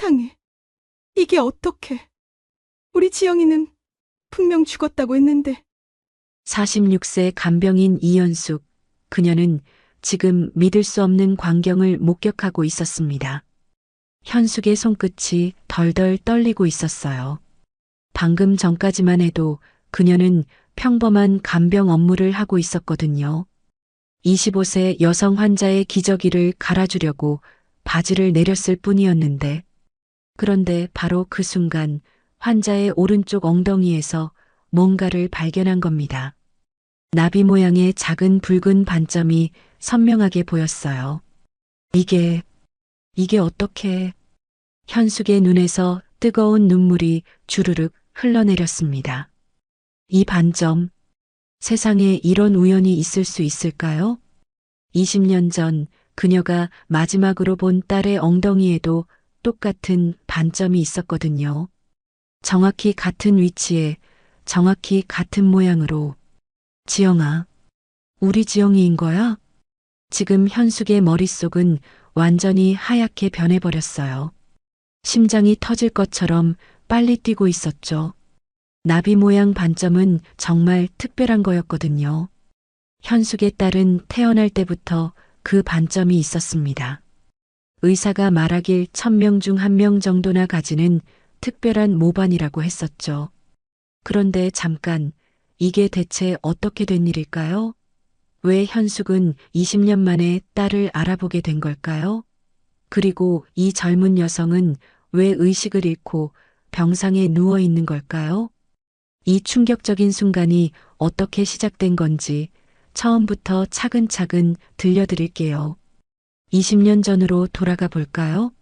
세상에, 이게 어떡해. 우리 지영이는 분명 죽었다고 했는데. 46세 간병인 이연숙. 그녀는 지금 믿을 수 없는 광경을 목격하고 있었습니다. 현숙의 손끝이 덜덜 떨리고 있었어요. 방금 전까지만 해도 그녀는 평범한 간병 업무를 하고 있었거든요. 25세 여성 환자의 기저귀를 갈아주려고 바지를 내렸을 뿐이었는데, 그런데 바로 그 순간 환자의 오른쪽 엉덩이에서 뭔가를 발견한 겁니다. 나비 모양의 작은 붉은 반점이 선명하게 보였어요. 이게 어떻게? 현숙의 눈에서 뜨거운 눈물이 주르륵 흘러내렸습니다. 이 반점, 세상에 이런 우연이 있을 수 있을까요? 20년 전 그녀가 마지막으로 본 딸의 엉덩이에도 똑같은 반점이 있었거든요. 정확히 같은 위치에, 정확히 같은 모양으로. 지영아, 우리 지영이인 거야? 지금 현숙의 머릿속은 완전히 하얗게 변해버렸어요. 심장이 터질 것처럼 빨리 뛰고 있었죠. 나비 모양 반점은 정말 특별한 거였거든요. 현숙의 딸은 태어날 때부터 그 반점이 있었습니다. 의사가 말하길 1000명 중 1명 정도나 가지는 특별한 모반이라고 했었죠. 그런데 잠깐, 이게 대체 어떻게 된 일일까요? 왜 현숙은 20년 만에 딸을 알아보게 된 걸까요? 그리고 이 젊은 여성은 왜 의식을 잃고 병상에 누워 있는 걸까요? 이 충격적인 순간이 어떻게 시작된 건지 처음부터 차근차근 들려드릴게요. 20년 전으로 돌아가 볼까요?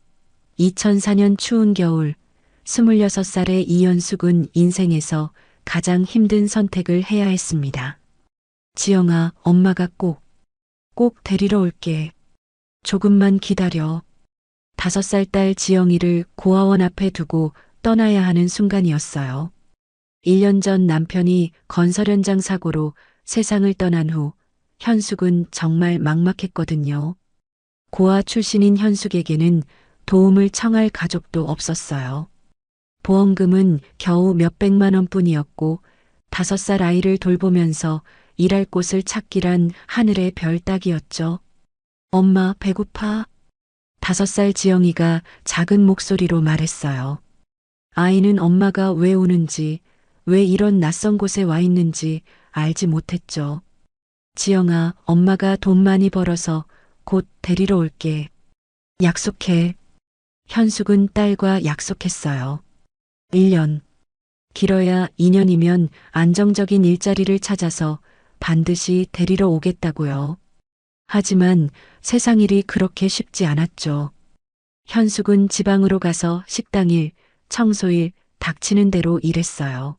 2004년 추운 겨울, 26살의 이연숙은 인생에서 가장 힘든 선택을 해야 했습니다. 지영아, 엄마가 꼭 데리러 올게. 조금만 기다려. 5살 딸 지영이를 고아원 앞에 두고 떠나야 하는 순간이었어요. 1년 전 남편이 건설 현장 사고로 세상을 떠난 후 현숙은 정말 막막했거든요. 고아 출신인 현숙에게는 도움을 청할 가족도 없었어요. 보험금은 겨우 몇백만 원뿐이었고 5살 아이를 돌보면서 일할 곳을 찾기란 하늘의 별 따기였죠. 엄마, 배고파? 5살 지영이가 작은 목소리로 말했어요. 아이는 엄마가 왜 우는지, 왜 이런 낯선 곳에 와 있는지 알지 못했죠. 지영아, 엄마가 돈 많이 벌어서 곧 데리러 올게. 약속해. 현숙은 딸과 약속했어요. 1년. 길어야 2년이면 안정적인 일자리를 찾아서 반드시 데리러 오겠다고요. 하지만 세상 일이 그렇게 쉽지 않았죠. 현숙은 지방으로 가서 식당일, 청소일, 닥치는 대로 일했어요.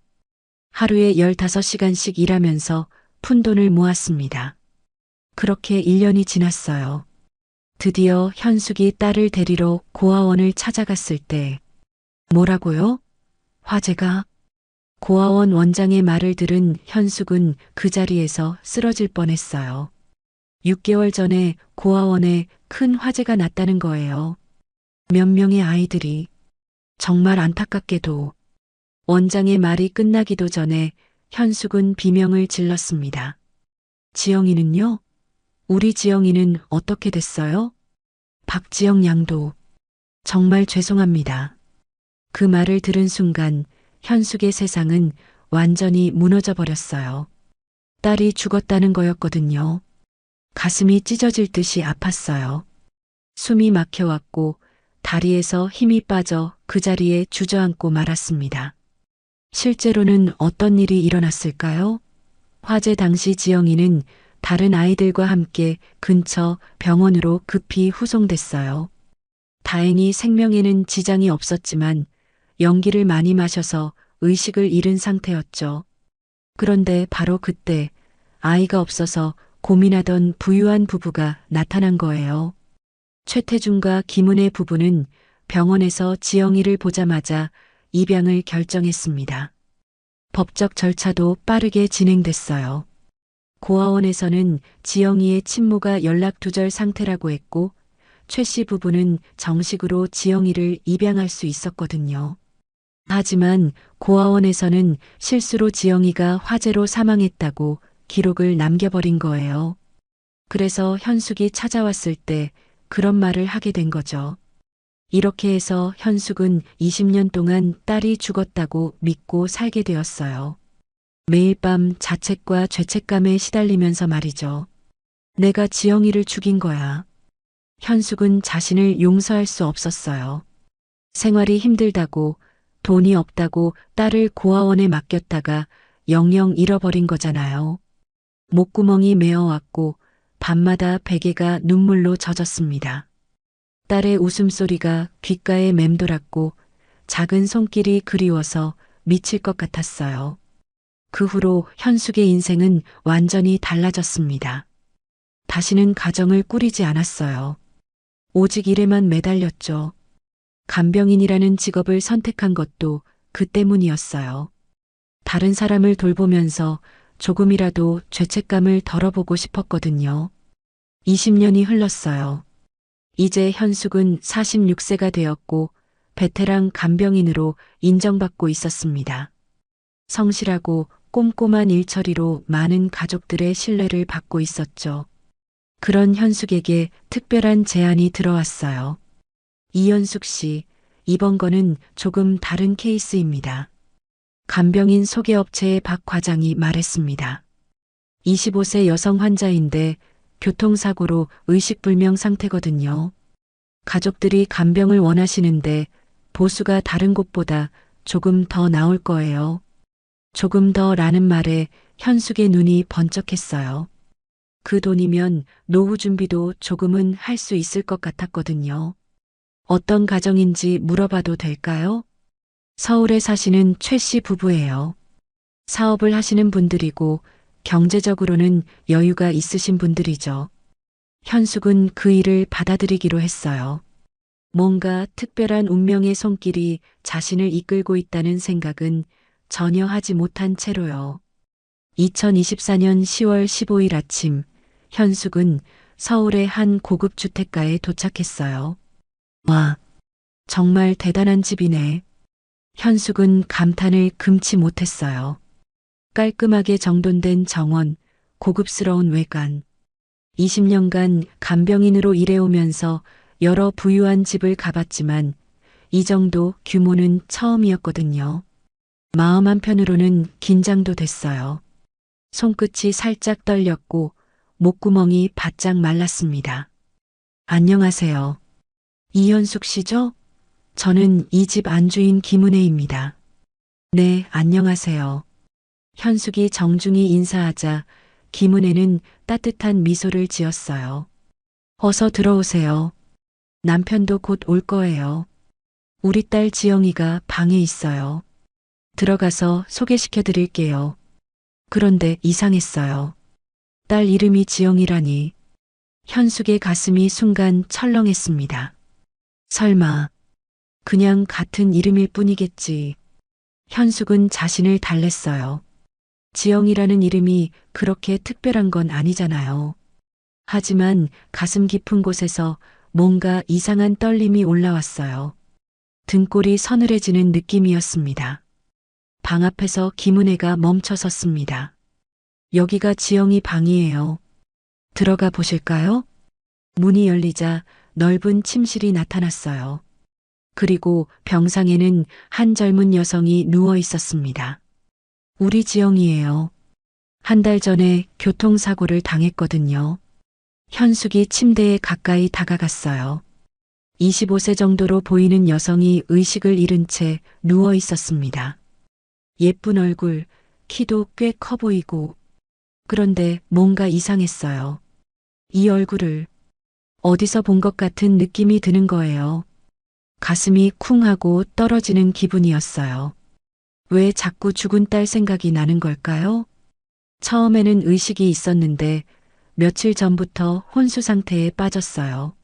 하루에 15시간씩 일하면서 푼돈을 모았습니다. 그렇게 1년이 지났어요. 드디어 현숙이 딸을 데리러 고아원을 찾아갔을 때, 뭐라고요? 화재가? 고아원 원장의 말을 들은 현숙은 그 자리에서 쓰러질 뻔했어요. 6개월 전에 고아원에 큰 화재가 났다는 거예요. 몇 명의 아이들이. 정말 안타깝게도. 원장의 말이 끝나기도 전에 현숙은 비명을 질렀습니다. 지영이는요? 우리 지영이는 어떻게 됐어요? 박지영 양도. 정말 죄송합니다. 그 말을 들은 순간 현숙의 세상은 완전히 무너져 버렸어요. 딸이 죽었다는 거였거든요. 가슴이 찢어질 듯이 아팠어요. 숨이 막혀왔고 다리에서 힘이 빠져 그 자리에 주저앉고 말았습니다. 실제로는 어떤 일이 일어났을까요? 화재 당시 지영이는 다른 아이들과 함께 근처 병원으로 급히 후송됐어요. 다행히 생명에는 지장이 없었지만 연기를 많이 마셔서 의식을 잃은 상태였죠. 그런데 바로 그때 아이가 없어서 고민하던 부유한 부부가 나타난 거예요. 최태준과 김은혜 부부는 병원에서 지영이를 보자마자 입양을 결정했습니다. 법적 절차도 빠르게 진행됐어요. 고아원에서는 지영이의 친모가 연락 두절 상태라고 했고 최 씨 부부는 정식으로 지영이를 입양할 수 있었거든요. 하지만 고아원에서는 실수로 지영이가 화재로 사망했다고 기록을 남겨버린 거예요. 그래서 현숙이 찾아왔을 때 그런 말을 하게 된 거죠. 이렇게 해서 현숙은 20년 동안 딸이 죽었다고 믿고 살게 되었어요. 매일 밤 자책과 죄책감에 시달리면서 말이죠. 내가 지영이를 죽인 거야. 현숙은 자신을 용서할 수 없었어요. 생활이 힘들다고, 돈이 없다고 딸을 고아원에 맡겼다가 영영 잃어버린 거잖아요. 목구멍이 메어왔고 밤마다 베개가 눈물로 젖었습니다. 딸의 웃음소리가 귓가에 맴돌았고 작은 손길이 그리워서 미칠 것 같았어요. 그 후로 현숙의 인생은 완전히 달라졌습니다. 다시는 가정을 꾸리지 않았어요. 오직 일에만 매달렸죠. 간병인이라는 직업을 선택한 것도 그 때문이었어요. 다른 사람을 돌보면서 조금이라도 죄책감을 덜어보고 싶었거든요. 20년이 흘렀어요. 이제 현숙은 46세가 되었고 베테랑 간병인으로 인정받고 있었습니다. 성실하고 꼼꼼한 일처리로 많은 가족들의 신뢰를 받고 있었죠. 그런 현숙에게 특별한 제안이 들어왔어요. 이현숙 씨, 이번 건은 조금 다른 케이스입니다. 간병인 소개업체의 박 과장이 말했습니다. 25세 여성 환자인데 교통사고로 의식불명 상태거든요. 가족들이 간병을 원하시는데 보수가 다른 곳보다 조금 더 나올 거예요. 조금 더라는 말에 현숙의 눈이 번쩍했어요. 그 돈이면 노후 준비도 조금은 할 수 있을 것 같았거든요. 어떤 가정인지 물어봐도 될까요? 서울에 사시는 최 씨 부부예요. 사업을 하시는 분들이고 경제적으로는 여유가 있으신 분들이죠. 현숙은 그 일을 받아들이기로 했어요. 뭔가 특별한 운명의 손길이 자신을 이끌고 있다는 생각은 전혀 하지 못한 채로요. 2024년 10월 15일 아침, 현숙은 서울의 한 고급 주택가에 도착했어요. 와, 정말 대단한 집이네. 현숙은 감탄을 금치 못했어요. 깔끔하게 정돈된 정원, 고급스러운 외관. 20년간 간병인으로 일해오면서 여러 부유한 집을 가봤지만 이 정도 규모는 처음이었거든요. 마음 한편으로는 긴장도 됐어요. 손끝이 살짝 떨렸고 목구멍이 바짝 말랐습니다. 안녕하세요. 이현숙 씨죠? 저는 이 집 안주인 김은혜입니다. 네, 안녕하세요. 현숙이 정중히 인사하자 김은혜는 따뜻한 미소를 지었어요. 어서 들어오세요. 남편도 곧 올 거예요. 우리 딸 지영이가 방에 있어요. 들어가서 소개시켜 드릴게요. 그런데 이상했어요. 딸 이름이 지영이라니. 현숙의 가슴이 순간 철렁했습니다. 설마 그냥 같은 이름일 뿐이겠지. 현숙은 자신을 달랬어요. 지영이라는 이름이 그렇게 특별한 건 아니잖아요. 하지만 가슴 깊은 곳에서 뭔가 이상한 떨림이 올라왔어요. 등골이 서늘해지는 느낌이었습니다. 방 앞에서 김은혜가 멈춰 섰습니다. 여기가 지영이 방이에요. 들어가 보실까요? 문이 열리자 넓은 침실이 나타났어요. 그리고 병상에는 한 젊은 여성이 누워 있었습니다. 우리 지영이에요. 한 달 전에 교통사고를 당했거든요. 현숙이 침대에 가까이 다가갔어요. 25세 정도로 보이는 여성이 의식을 잃은 채 누워 있었습니다. 예쁜 얼굴, 키도 꽤 커 보이고, 그런데 뭔가 이상했어요. 이 얼굴을 어디서 본 것 같은 느낌이 드는 거예요. 가슴이 쿵 하고 떨어지는 기분이었어요. 왜 자꾸 죽은 딸 생각이 나는 걸까요? 처음에는 의식이 있었는데 며칠 전부터 혼수 상태에 빠졌어요.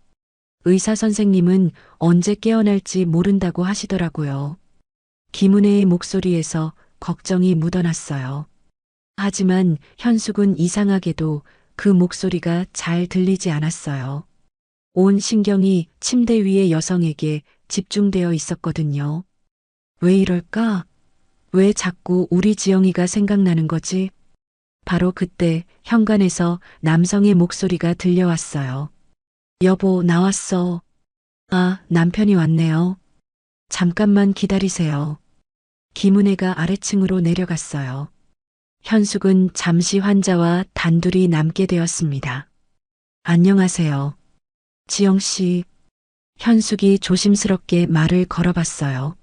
의사 선생님은 언제 깨어날지 모른다고 하시더라고요. 김은혜의 목소리에서 걱정이 묻어났어요. 하지만 현숙은 이상하게도 그 목소리가 잘 들리지 않았어요. 온 신경이 침대 위의 여성에게 집중되어 있었거든요. 왜 이럴까? 왜 자꾸 우리 지영이가 생각나는 거지? 바로 그때 현관에서 남성의 목소리가 들려왔어요. 여보, 나왔어. 아, 남편이 왔네요. 잠깐만 기다리세요. 김은혜가 아래층으로 내려갔어요. 현숙은 잠시 환자와 단둘이 남게 되었습니다. 안녕하세요. 지영 씨. 현숙이 조심스럽게 말을 걸어봤어요.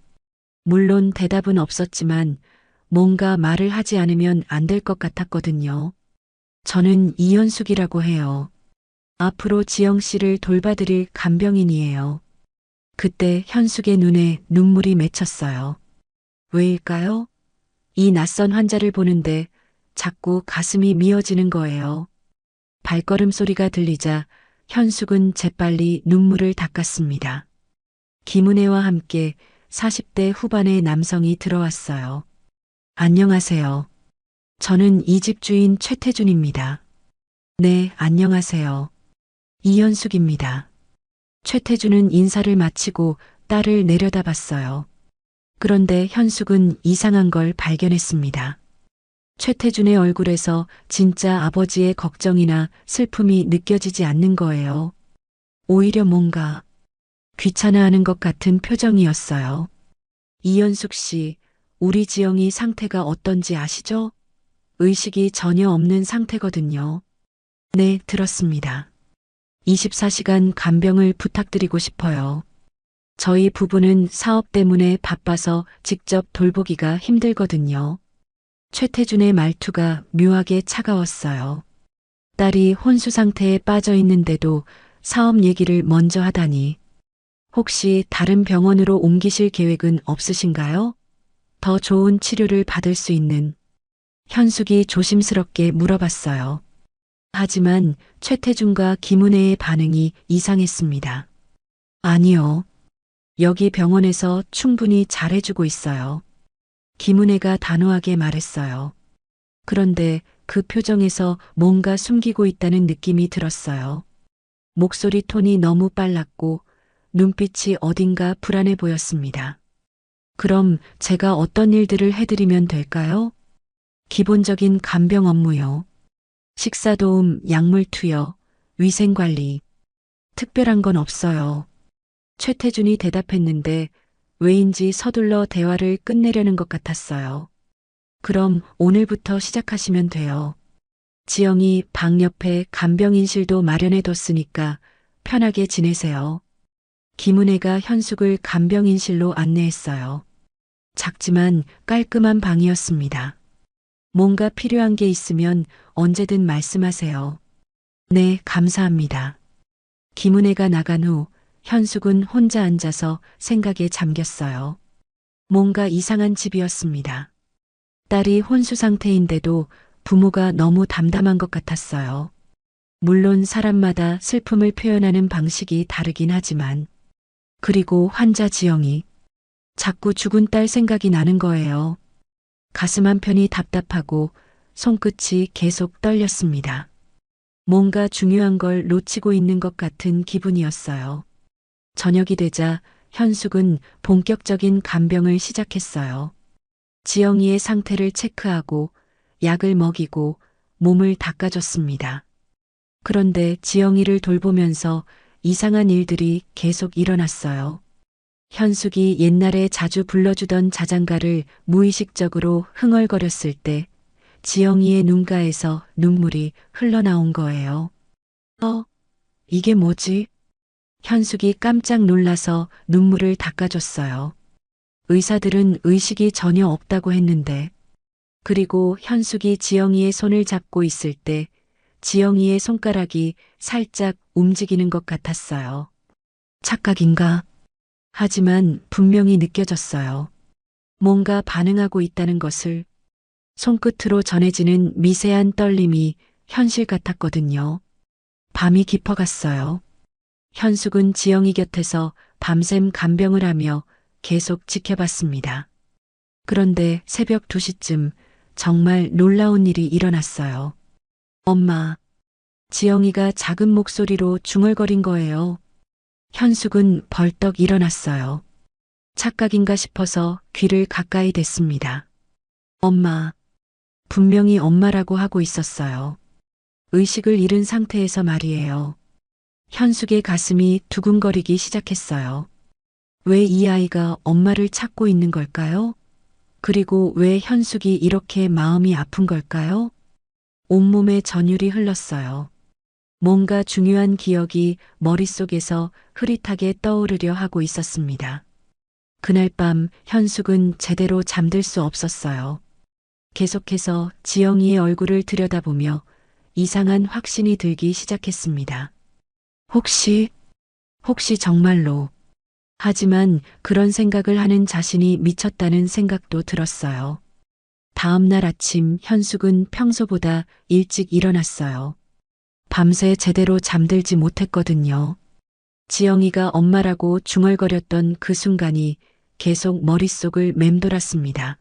물론 대답은 없었지만 뭔가 말을 하지 않으면 안 될 것 같았거든요. 저는 이현숙이라고 해요. 앞으로 지영 씨를 돌봐드릴 간병인이에요. 그때 현숙의 눈에 눈물이 맺혔어요. 왜일까요? 이 낯선 환자를 보는데 자꾸 가슴이 미어지는 거예요. 발걸음 소리가 들리자 현숙은 재빨리 눈물을 닦았습니다. 김은혜와 함께 40대 후반의 남성이 들어왔어요. 안녕하세요. 저는 이 집 주인 최태준입니다. 네, 안녕하세요. 이현숙입니다. 최태준은 인사를 마치고 딸을 내려다봤어요. 그런데 현숙은 이상한 걸 발견했습니다. 최태준의 얼굴에서 진짜 아버지의 걱정이나 슬픔이 느껴지지 않는 거예요. 오히려 뭔가 귀찮아하는 것 같은 표정이었어요. 이현숙 씨, 우리 지영이 상태가 어떤지 아시죠? 의식이 전혀 없는 상태거든요. 네, 들었습니다. 24시간 간병을 부탁드리고 싶어요. 저희 부부는 사업 때문에 바빠서 직접 돌보기가 힘들거든요. 최태준의 말투가 묘하게 차가웠어요. 딸이 혼수 상태에 빠져 있는데도 사업 얘기를 먼저 하다니. 혹시 다른 병원으로 옮기실 계획은 없으신가요? 더 좋은 치료를 받을 수 있는. 현숙이 조심스럽게 물어봤어요. 하지만 최태준과 김은혜의 반응이 이상했습니다. 아니요. 여기 병원에서 충분히 잘해주고 있어요. 김은혜가 단호하게 말했어요. 그런데 그 표정에서 뭔가 숨기고 있다는 느낌이 들었어요. 목소리 톤이 너무 빨랐고 눈빛이 어딘가 불안해 보였습니다. 그럼 제가 어떤 일들을 해드리면 될까요? 기본적인 간병 업무요. 식사 도움, 약물 투여, 위생 관리. 특별한 건 없어요. 최태준이 대답했는데 왜인지 서둘러 대화를 끝내려는 것 같았어요. 그럼 오늘부터 시작하시면 돼요. 지영이 방 옆에 간병인실도 마련해뒀으니까 편하게 지내세요. 김은혜가 현숙을 간병인실로 안내했어요. 작지만 깔끔한 방이었습니다. 뭔가 필요한 게 있으면 언제든 말씀하세요. 네, 감사합니다. 김은혜가 나간 후 현숙은 혼자 앉아서 생각에 잠겼어요. 뭔가 이상한 집이었습니다. 딸이 혼수 상태인데도 부모가 너무 담담한 것 같았어요. 물론 사람마다 슬픔을 표현하는 방식이 다르긴 하지만. 그리고 환자 지영이 자꾸 죽은 딸 생각이 나는 거예요. 가슴 한편이 답답하고 손끝이 계속 떨렸습니다. 뭔가 중요한 걸 놓치고 있는 것 같은 기분이었어요. 저녁이 되자 현숙은 본격적인 간병을 시작했어요. 지영이의 상태를 체크하고 약을 먹이고 몸을 닦아줬습니다. 그런데 지영이를 돌보면서 이상한 일들이 계속 일어났어요. 현숙이 옛날에 자주 불러주던 자장가를 무의식적으로 흥얼거렸을 때 지영이의 눈가에서 눈물이 흘러나온 거예요. 이게 뭐지? 현숙이 깜짝 놀라서 눈물을 닦아줬어요. 의사들은 의식이 전혀 없다고 했는데, 그리고 현숙이 지영이의 손을 잡고 있을 때 지영이의 손가락이 살짝 움직이는 것 같았어요. 착각인가? 하지만 분명히 느껴졌어요. 뭔가 반응하고 있다는 것을. 손끝으로 전해지는 미세한 떨림이 현실 같았거든요. 밤이 깊어갔어요. 현숙은 지영이 곁에서 밤샘 간병을 하며 계속 지켜봤습니다. 그런데 새벽 2시쯤 정말 놀라운 일이 일어났어요. 엄마, 지영이가 작은 목소리로 중얼거린 거예요. 현숙은 벌떡 일어났어요. 착각인가 싶어서 귀를 가까이 댔습니다. 엄마. 분명히 엄마라고 하고 있었어요. 의식을 잃은 상태에서 말이에요. 현숙의 가슴이 두근거리기 시작했어요. 왜 이 아이가 엄마를 찾고 있는 걸까요? 그리고 왜 현숙이 이렇게 마음이 아픈 걸까요? 온몸에 전율이 흘렀어요. 뭔가 중요한 기억이 머릿속에서 흐릿하게 떠오르려 하고 있었습니다. 그날 밤 현숙은 제대로 잠들 수 없었어요. 계속해서 지영이의 얼굴을 들여다보며 이상한 확신이 들기 시작했습니다. 혹시 정말로. 하지만 그런 생각을 하는 자신이 미쳤다는 생각도 들었어요. 다음 날 아침 현숙은 평소보다 일찍 일어났어요. 밤새 제대로 잠들지 못했거든요. 지영이가 엄마라고 중얼거렸던 그 순간이 계속 머릿속을 맴돌았습니다.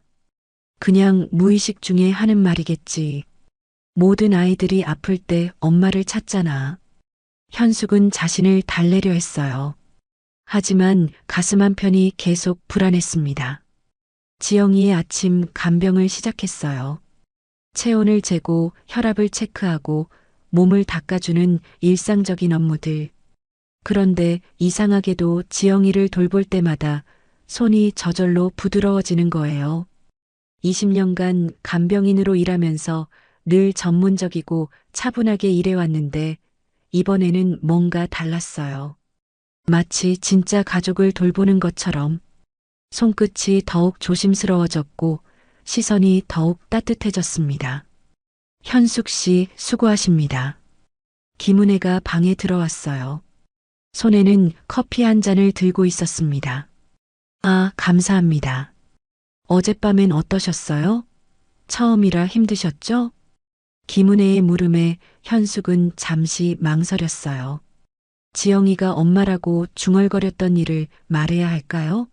그냥 무의식 중에 하는 말이겠지. 모든 아이들이 아플 때 엄마를 찾잖아. 현숙은 자신을 달래려 했어요. 하지만 가슴 한편이 계속 불안했습니다. 지영이의 아침 간병을 시작했어요. 체온을 재고 혈압을 체크하고 몸을 닦아주는 일상적인 업무들. 그런데 이상하게도 지영이를 돌볼 때마다 손이 저절로 부드러워지는 거예요. 20년간 간병인으로 일하면서 늘 전문적이고 차분하게 일해왔는데 이번에는 뭔가 달랐어요. 마치 진짜 가족을 돌보는 것처럼 손끝이 더욱 조심스러워졌고 시선이 더욱 따뜻해졌습니다. 현숙 씨 수고하십니다. 김은혜가 방에 들어왔어요. 손에는 커피 한 잔을 들고 있었습니다. 아, 감사합니다. 어젯밤엔 어떠셨어요? 처음이라 힘드셨죠? 김은혜의 물음에 현숙은 잠시 망설였어요. 지영이가 엄마라고 중얼거렸던 일을 말해야 할까요?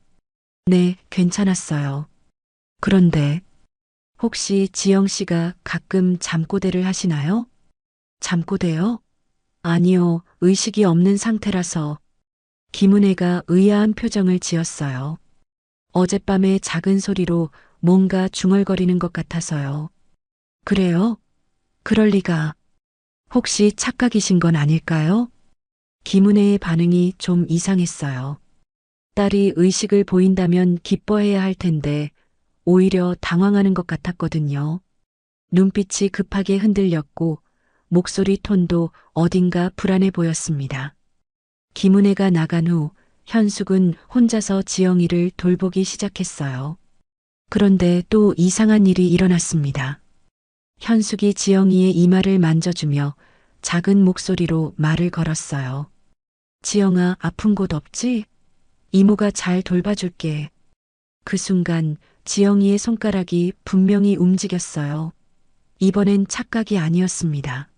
네, 괜찮았어요. 그런데 혹시 지영 씨가 가끔 잠꼬대를 하시나요? 잠꼬대요? 아니요, 의식이 없는 상태라서. 김은혜가 의아한 표정을 지었어요. 어젯밤에 작은 소리로 뭔가 중얼거리는 것 같아서요. 그래요? 그럴 리가. 혹시 착각이신 건 아닐까요? 김은혜의 반응이 좀 이상했어요. 딸이 의식을 보인다면 기뻐해야 할 텐데 오히려 당황하는 것 같았거든요. 눈빛이 급하게 흔들렸고 목소리 톤도 어딘가 불안해 보였습니다. 김은혜가 나간 후 현숙은 혼자서 지영이를 돌보기 시작했어요. 그런데 또 이상한 일이 일어났습니다. 현숙이 지영이의 이마를 만져주며 작은 목소리로 말을 걸었어요. 지영아, 아픈 곳 없지? 이모가 잘 돌봐줄게. 그 순간 지영이의 손가락이 분명히 움직였어요. 이번엔 착각이 아니었습니다.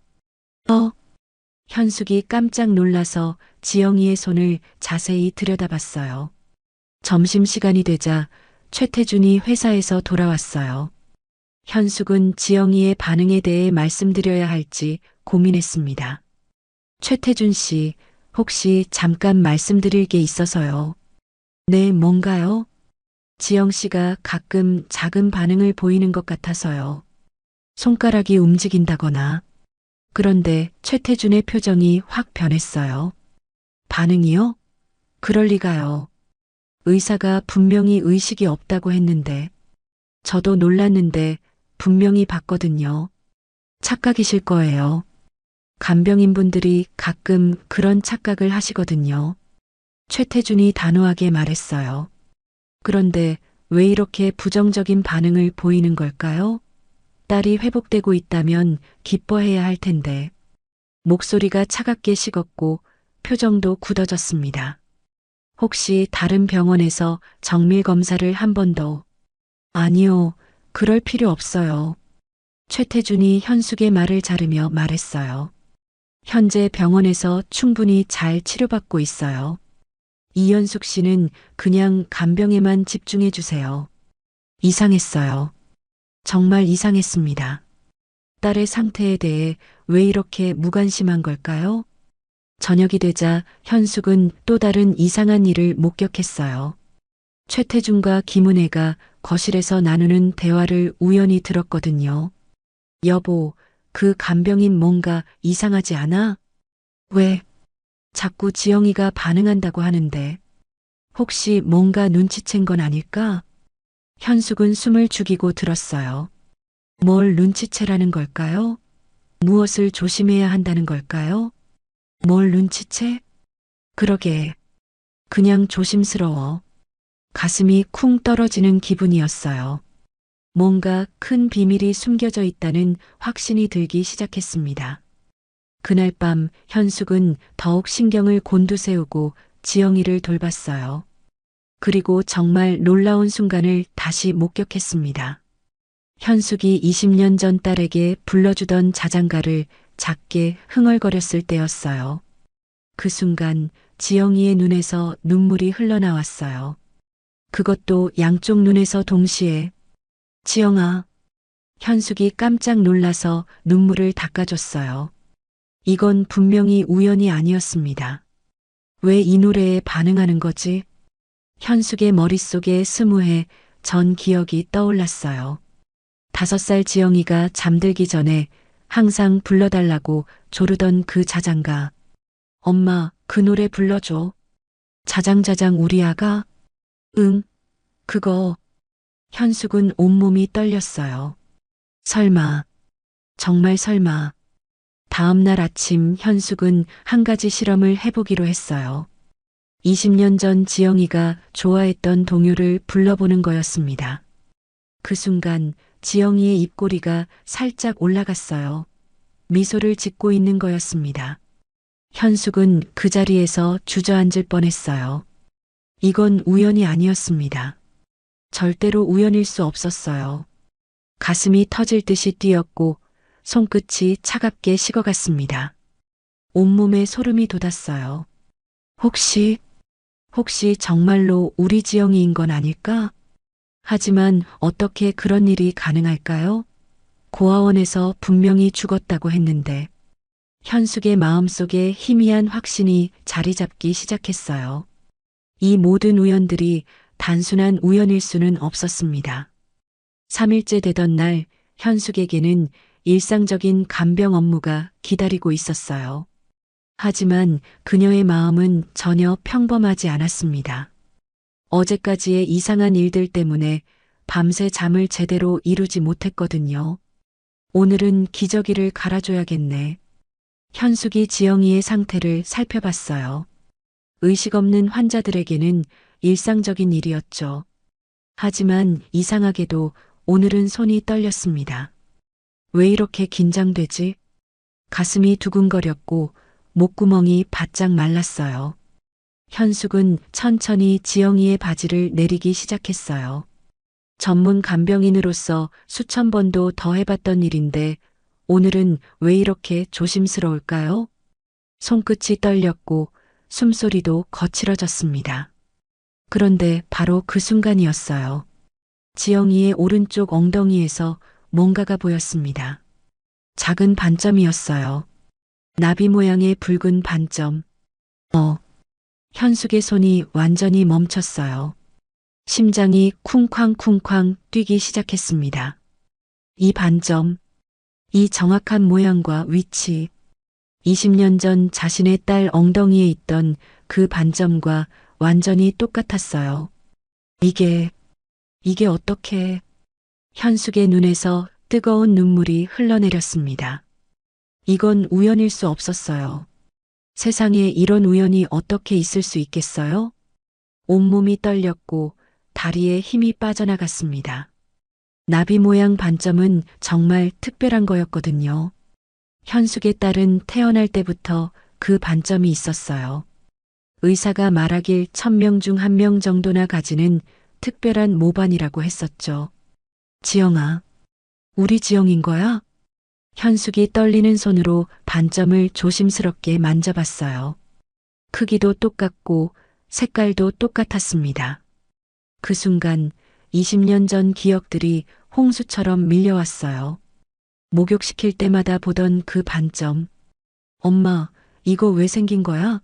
현숙이 깜짝 놀라서 지영이의 손을 자세히 들여다봤어요. 점심시간이 되자 최태준이 회사에서 돌아왔어요. 현숙은 지영이의 반응에 대해 말씀드려야 할지 고민했습니다. 최태준 씨, 혹시 잠깐 말씀드릴 게 있어서요. 네, 뭔가요? 지영 씨가 가끔 작은 반응을 보이는 것 같아서요. 손가락이 움직인다거나. 그런데 최태준의 표정이 확 변했어요. 반응이요? 그럴 리가요. 의사가 분명히 의식이 없다고 했는데. 저도 놀랐는데 분명히 봤거든요. 착각이실 거예요. 간병인분들이 가끔 그런 착각을 하시거든요. 최태준이 단호하게 말했어요. 그런데 왜 이렇게 부정적인 반응을 보이는 걸까요? 딸이 회복되고 있다면 기뻐해야 할 텐데. 목소리가 차갑게 식었고 표정도 굳어졌습니다. 혹시 다른 병원에서 정밀 검사를 한 번 더? 아니요, 그럴 필요 없어요. 최태준이 현숙의 말을 자르며 말했어요. 현재 병원에서 충분히 잘 치료받고 있어요. 이현숙 씨는 그냥 간병에만 집중해 주세요. 이상했어요. 정말 이상했습니다. 딸의 상태에 대해 왜 이렇게 무관심한 걸까요? 저녁이 되자 현숙은 또 다른 이상한 일을 목격했어요. 최태준과 김은혜가 거실에서 나누는 대화를 우연히 들었거든요. 여보, 그 간병인 뭔가 이상하지 않아? 왜? 자꾸 지영이가 반응한다고 하는데 혹시 뭔가 눈치챈 건 아닐까? 현숙은 숨을 죽이고 들었어요. 뭘 눈치채라는 걸까요? 무엇을 조심해야 한다는 걸까요? 뭘 눈치채? 그러게. 그냥 조심스러워. 가슴이 쿵 떨어지는 기분이었어요. 뭔가 큰 비밀이 숨겨져 있다는 확신이 들기 시작했습니다. 그날 밤 현숙은 더욱 신경을 곤두세우고 지영이를 돌봤어요. 그리고 정말 놀라운 순간을 다시 목격했습니다. 현숙이 20년 전 딸에게 불러주던 자장가를 작게 흥얼거렸을 때였어요. 그 순간 지영이의 눈에서 눈물이 흘러나왔어요. 그것도 양쪽 눈에서 동시에. 지영아. 현숙이 깜짝 놀라서 눈물을 닦아줬어요. 이건 분명히 우연이 아니었습니다. 왜 이 노래에 반응하는 거지? 현숙의 머릿속에 스무해 전 기억이 떠올랐어요. 5살 지영이가 잠들기 전에 항상 불러달라고 조르던 그 자장가. 엄마, 그 노래 불러줘. 자장자장 우리 아가? 응, 그거. 현숙은 온몸이 떨렸어요. 설마, 정말 설마. 다음 날 아침 현숙은 한 가지 실험을 해보기로 했어요. 20년 전 지영이가 좋아했던 동요를 불러보는 거였습니다. 그 순간 지영이의 입꼬리가 살짝 올라갔어요. 미소를 짓고 있는 거였습니다. 현숙은 그 자리에서 주저앉을 뻔했어요. 이건 우연이 아니었습니다. 절대로 우연일 수 없었어요. 가슴이 터질 듯이 뛰었고 손끝이 차갑게 식어갔습니다. 온몸에 소름이 돋았어요. 혹시 정말로 우리 지영이인 건 아닐까? 하지만 어떻게 그런 일이 가능할까요? 고아원에서 분명히 죽었다고 했는데 현숙의 마음속에 희미한 확신이 자리 잡기 시작했어요. 이 모든 우연들이 단순한 우연일 수는 없었습니다. 3일째 되던 날 현숙에게는 일상적인 간병 업무가 기다리고 있었어요. 하지만 그녀의 마음은 전혀 평범하지 않았습니다. 어제까지의 이상한 일들 때문에 밤새 잠을 제대로 이루지 못했거든요. 오늘은 기저귀를 갈아줘야겠네. 현숙이 지영이의 상태를 살펴봤어요. 의식 없는 환자들에게는 일상적인 일이었죠. 하지만 이상하게도 오늘은 손이 떨렸습니다. 왜 이렇게 긴장되지? 가슴이 두근거렸고 목구멍이 바짝 말랐어요. 현숙은 천천히 지영이의 바지를 내리기 시작했어요. 전문 간병인으로서 수천 번도 더 해봤던 일인데 오늘은 왜 이렇게 조심스러울까요? 손끝이 떨렸고 숨소리도 거칠어졌습니다. 그런데 바로 그 순간이었어요. 지영이의 오른쪽 엉덩이에서 뭔가가 보였습니다. 작은 반점이었어요. 나비 모양의 붉은 반점. 현숙의 손이 완전히 멈췄어요. 심장이 쿵쾅쿵쾅 뛰기 시작했습니다. 이 반점, 이 정확한 모양과 위치, 20년 전 자신의 딸 엉덩이에 있던 그 반점과 완전히 똑같았어요. 이게 어떻게... 현숙의 눈에서 뜨거운 눈물이 흘러내렸습니다. 이건 우연일 수 없었어요. 세상에 이런 우연이 어떻게 있을 수 있겠어요? 온몸이 떨렸고 다리에 힘이 빠져나갔습니다. 나비 모양 반점은 정말 특별한 거였거든요. 현숙의 딸은 태어날 때부터 그 반점이 있었어요. 의사가 말하길 1000명 중 1명 정도나 가지는 특별한 모반이라고 했었죠. 지영아, 우리 지영인 거야? 현숙이 떨리는 손으로 반점을 조심스럽게 만져봤어요. 크기도 똑같고 색깔도 똑같았습니다. 그 순간 20년 전 기억들이 홍수처럼 밀려왔어요. 목욕시킬 때마다 보던 그 반점. 엄마, 이거 왜 생긴 거야?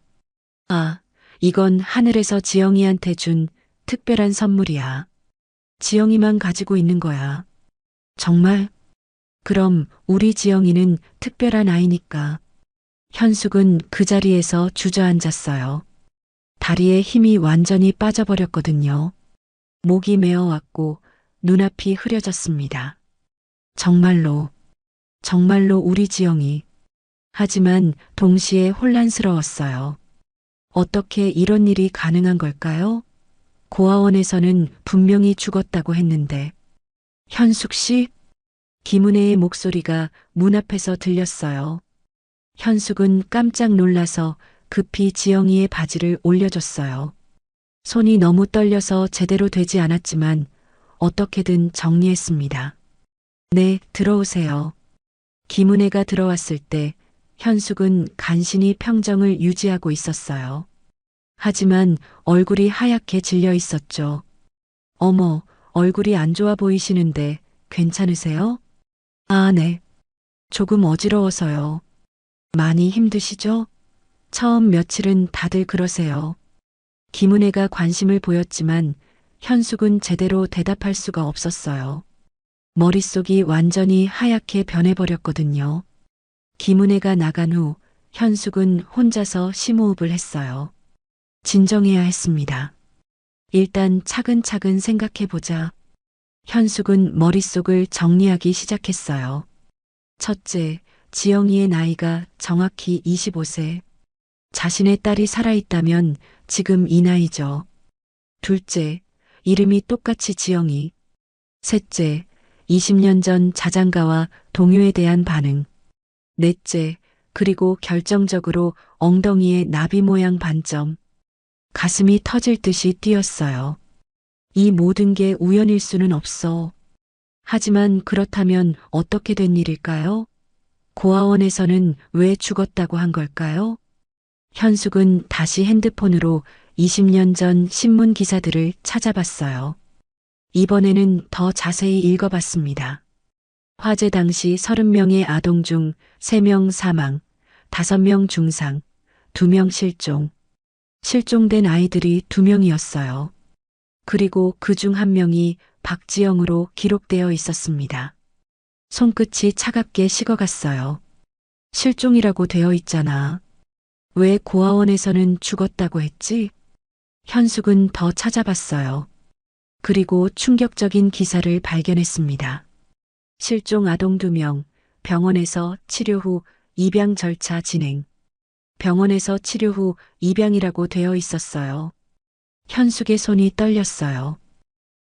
아, 이건 하늘에서 지영이한테 준 특별한 선물이야. 지영이만 가지고 있는 거야. 정말? 그럼 우리 지영이는 특별한 아이니까. 현숙은 그 자리에서 주저앉았어요. 다리에 힘이 완전히 빠져버렸거든요. 목이 메어왔고 눈앞이 흐려졌습니다. 정말로, 정말로 우리 지영이. 하지만 동시에 혼란스러웠어요. 어떻게 이런 일이 가능한 걸까요? 고아원에서는 분명히 죽었다고 했는데. 현숙 씨? 김은혜의 목소리가 문 앞에서 들렸어요. 현숙은 깜짝 놀라서 급히 지영이의 바지를 올려줬어요. 손이 너무 떨려서 제대로 되지 않았지만 어떻게든 정리했습니다. 네, 들어오세요. 김은혜가 들어왔을 때 현숙은 간신히 평정을 유지하고 있었어요. 하지만 얼굴이 하얗게 질려 있었죠. 어머, 얼굴이 안 좋아 보이시는데 괜찮으세요? 아, 네. 조금 어지러워서요. 많이 힘드시죠? 처음 며칠은 다들 그러세요. 김은혜가 관심을 보였지만 현숙은 제대로 대답할 수가 없었어요. 머릿속이 완전히 하얗게 변해버렸거든요. 김은혜가 나간 후 현숙은 혼자서 심호흡을 했어요. 진정해야 했습니다. 일단 차근차근 생각해보자. 현숙은 머릿속을 정리하기 시작했어요. 첫째, 지영이의 나이가 정확히 25세. 자신의 딸이 살아있다면 지금 이 나이죠. 둘째, 이름이 똑같이 지영이. 셋째, 20년 전 자장가와 동요에 대한 반응. 넷째, 그리고 결정적으로 엉덩이의 나비 모양 반점. 가슴이 터질 듯이 뛰었어요. 이 모든 게 우연일 수는 없어. 하지만 그렇다면 어떻게 된 일일까요? 고아원에서는 왜 죽었다고 한 걸까요? 현숙은 다시 핸드폰으로 20년 전 신문 기사들을 찾아봤어요. 이번에는 더 자세히 읽어봤습니다. 화재 당시 30명의 아동 중 3명 사망, 5명 중상, 2명 실종. 실종된 아이들이 2명이었어요. 그리고 그 중 1명이 박지영으로 기록되어 있었습니다. 손끝이 차갑게 식어갔어요. 실종이라고 되어 있잖아. 왜 고아원에서는 죽었다고 했지? 현숙은 더 찾아봤어요. 그리고 충격적인 기사를 발견했습니다. 실종 아동 2명, 병원에서 치료 후 입양 절차 진행. 병원에서 치료 후 입양이라고 되어 있었어요. 현숙의 손이 떨렸어요.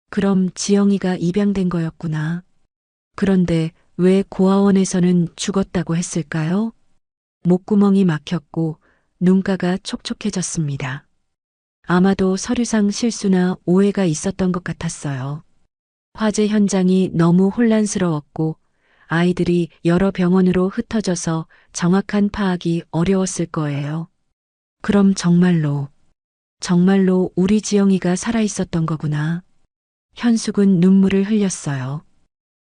그럼 지영이가 입양된 거였구나. 그런데 왜 고아원에서는 죽었다고 했을까요? 목구멍이 막혔고 눈가가 촉촉해졌습니다. 아마도 서류상 실수나 오해가 있었던 것 같았어요. 화재 현장이 너무 혼란스러웠고 아이들이 여러 병원으로 흩어져서 정확한 파악이 어려웠을 거예요. 그럼 정말로 우리 지영이가 살아있었던 거구나. 현숙은 눈물을 흘렸어요.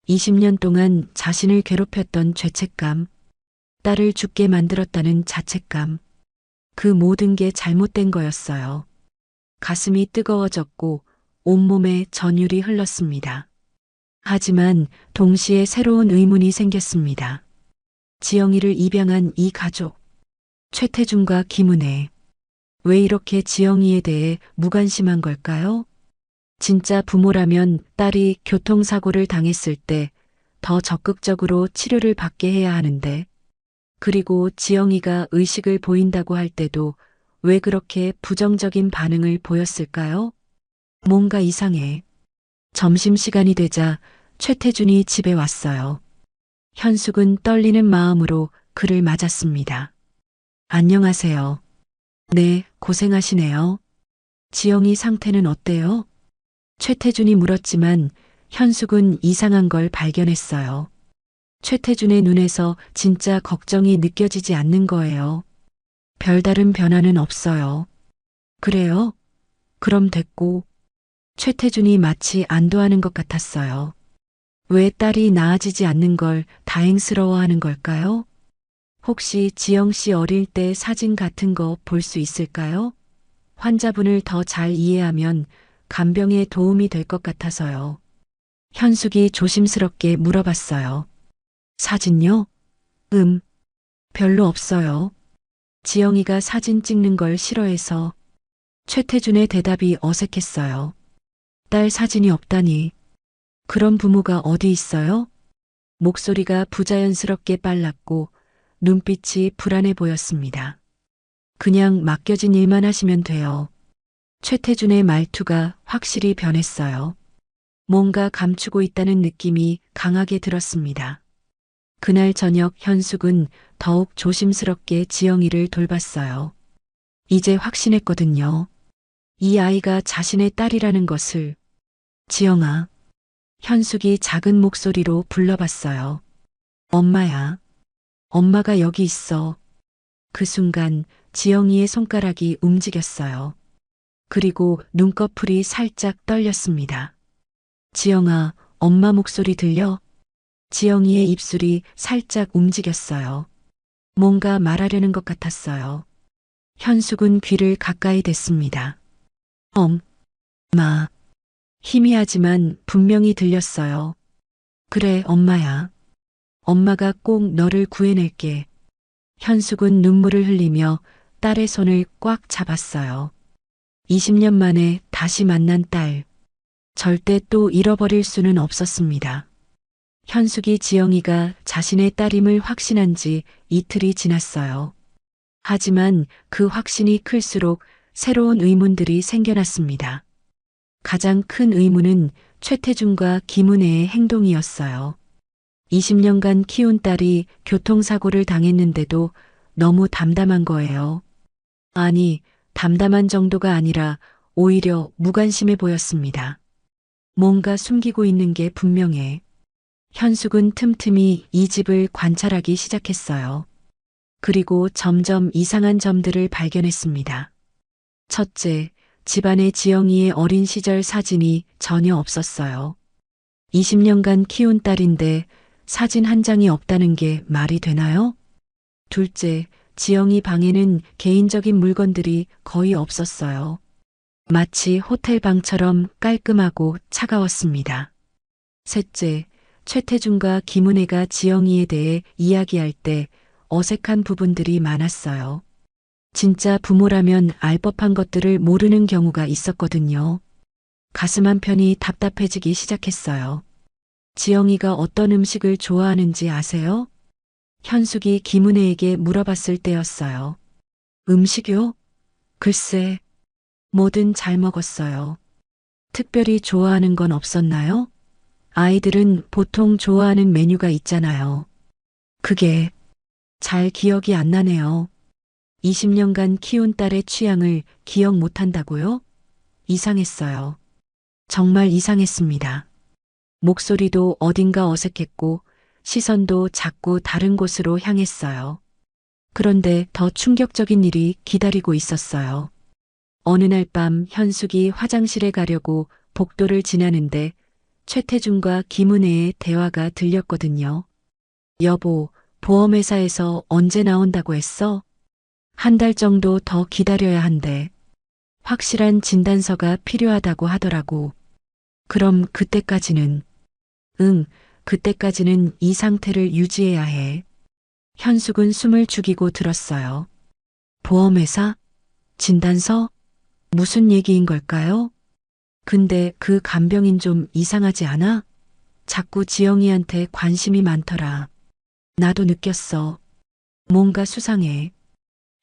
20년 동안 자신을 괴롭혔던 죄책감, 딸을 죽게 만들었다는 자책감, 그 모든 게 잘못된 거였어요. 가슴이 뜨거워졌고 온몸에 전율이 흘렀습니다. 하지만 동시에 새로운 의문이 생겼습니다. 지영이를 입양한 이 가족, 최태준과 김은혜, 왜 이렇게 지영이에 대해 무관심한 걸까요? 진짜 부모라면 딸이 교통사고를 당했을 때 더 적극적으로 치료를 받게 해야 하는데, 그리고 지영이가 의식을 보인다고 할 때도 왜 그렇게 부정적인 반응을 보였을까요? 뭔가 이상해. 점심시간이 되자 최태준이 집에 왔어요. 현숙은 떨리는 마음으로 그를 맞았습니다. 안녕하세요. 네, 고생하시네요. 지영이 상태는 어때요? 최태준이 물었지만 현숙은 이상한 걸 발견했어요. 최태준의 눈에서 진짜 걱정이 느껴지지 않는 거예요. 별다른 변화는 없어요. 그래요? 그럼 됐고. 최태준이 마치 안도하는 것 같았어요. 왜 딸이 나아지지 않는 걸 다행스러워하는 걸까요? 혹시 지영 씨 어릴 때 사진 같은 거 볼 수 있을까요? 환자분을 더 잘 이해하면 간병에 도움이 될 것 같아서요. 현숙이 조심스럽게 물어봤어요. 사진요? 별로 없어요. 지영이가 사진 찍는 걸 싫어해서. 최태준의 대답이 어색했어요. 딸 사진이 없다니. 그런 부모가 어디 있어요? 목소리가 부자연스럽게 빨랐고 눈빛이 불안해 보였습니다. 그냥 맡겨진 일만 하시면 돼요. 최태준의 말투가 확실히 변했어요. 뭔가 감추고 있다는 느낌이 강하게 들었습니다. 그날 저녁 현숙은 더욱 조심스럽게 지영이를 돌봤어요. 이제 확신했거든요. 이 아이가 자신의 딸이라는 것을. 지영아. 현숙이 작은 목소리로 불러봤어요. 엄마야. 엄마가 여기 있어. 그 순간 지영이의 손가락이 움직였어요. 그리고 눈꺼풀이 살짝 떨렸습니다. 지영아, 엄마 목소리 들려? 지영이의 입술이 살짝 움직였어요. 뭔가 말하려는 것 같았어요. 현숙은 귀를 가까이 댔습니다. 엄마. 희미하지만 분명히 들렸어요. 그래, 엄마야. 엄마가 꼭 너를 구해낼게. 현숙은 눈물을 흘리며 딸의 손을 꽉 잡았어요. 20년 만에 다시 만난 딸. 절대 또 잃어버릴 수는 없었습니다. 현숙이 지영이가 자신의 딸임을 확신한 지 이틀이 지났어요. 하지만 그 확신이 클수록 새로운 의문들이 생겨났습니다. 가장 큰 의문은 최태준과 김은혜의 행동이었어요. 20년간 키운 딸이 교통사고를 당했는데도 너무 담담한 거예요. 아니, 담담한 정도가 아니라 오히려 무관심해 보였습니다. 뭔가 숨기고 있는 게 분명해. 현숙은 틈틈이 이 집을 관찰하기 시작했어요. 그리고 점점 이상한 점들을 발견했습니다. 첫째, 집안에 지영이의 어린 시절 사진이 전혀 없었어요. 20년간 키운 딸인데 사진 한 장이 없다는 게 말이 되나요? 둘째, 지영이 방에는 개인적인 물건들이 거의 없었어요. 마치 호텔 방처럼 깔끔하고 차가웠습니다. 셋째, 최태준과 김은혜가 지영이에 대해 이야기할 때 어색한 부분들이 많았어요. 진짜 부모라면 알 법한 것들을 모르는 경우가 있었거든요. 가슴 한편이 답답해지기 시작했어요. 지영이가 어떤 음식을 좋아하는지 아세요? 현숙이 김은혜에게 물어봤을 때였어요. 음식요? 글쎄, 뭐든 잘 먹었어요. 특별히 좋아하는 건 없었나요? 아이들은 보통 좋아하는 메뉴가 있잖아요. 그게 잘 기억이 안 나네요. 20년간 키운 딸의 취향을 기억 못한다고요? 이상했어요. 정말 이상했습니다. 목소리도 어딘가 어색했고 시선도 자꾸 다른 곳으로 향했어요. 그런데 더 충격적인 일이 기다리고 있었어요. 어느 날 밤 현숙이 화장실에 가려고 복도를 지나는데 최태준과 김은혜의 대화가 들렸거든요. 여보, 보험회사에서 언제 나온다고 했어? 한 달 정도 더 기다려야 한대. 확실한 진단서가 필요하다고 하더라고. 그럼 그때까지는? 응, 그때까지는 이 상태를 유지해야 해. 현숙은 숨을 죽이고 들었어요. 보험회사? 진단서? 무슨 얘기인 걸까요? 근데 그 간병인 좀 이상하지 않아? 자꾸 지영이한테 관심이 많더라. 나도 느꼈어. 뭔가 수상해.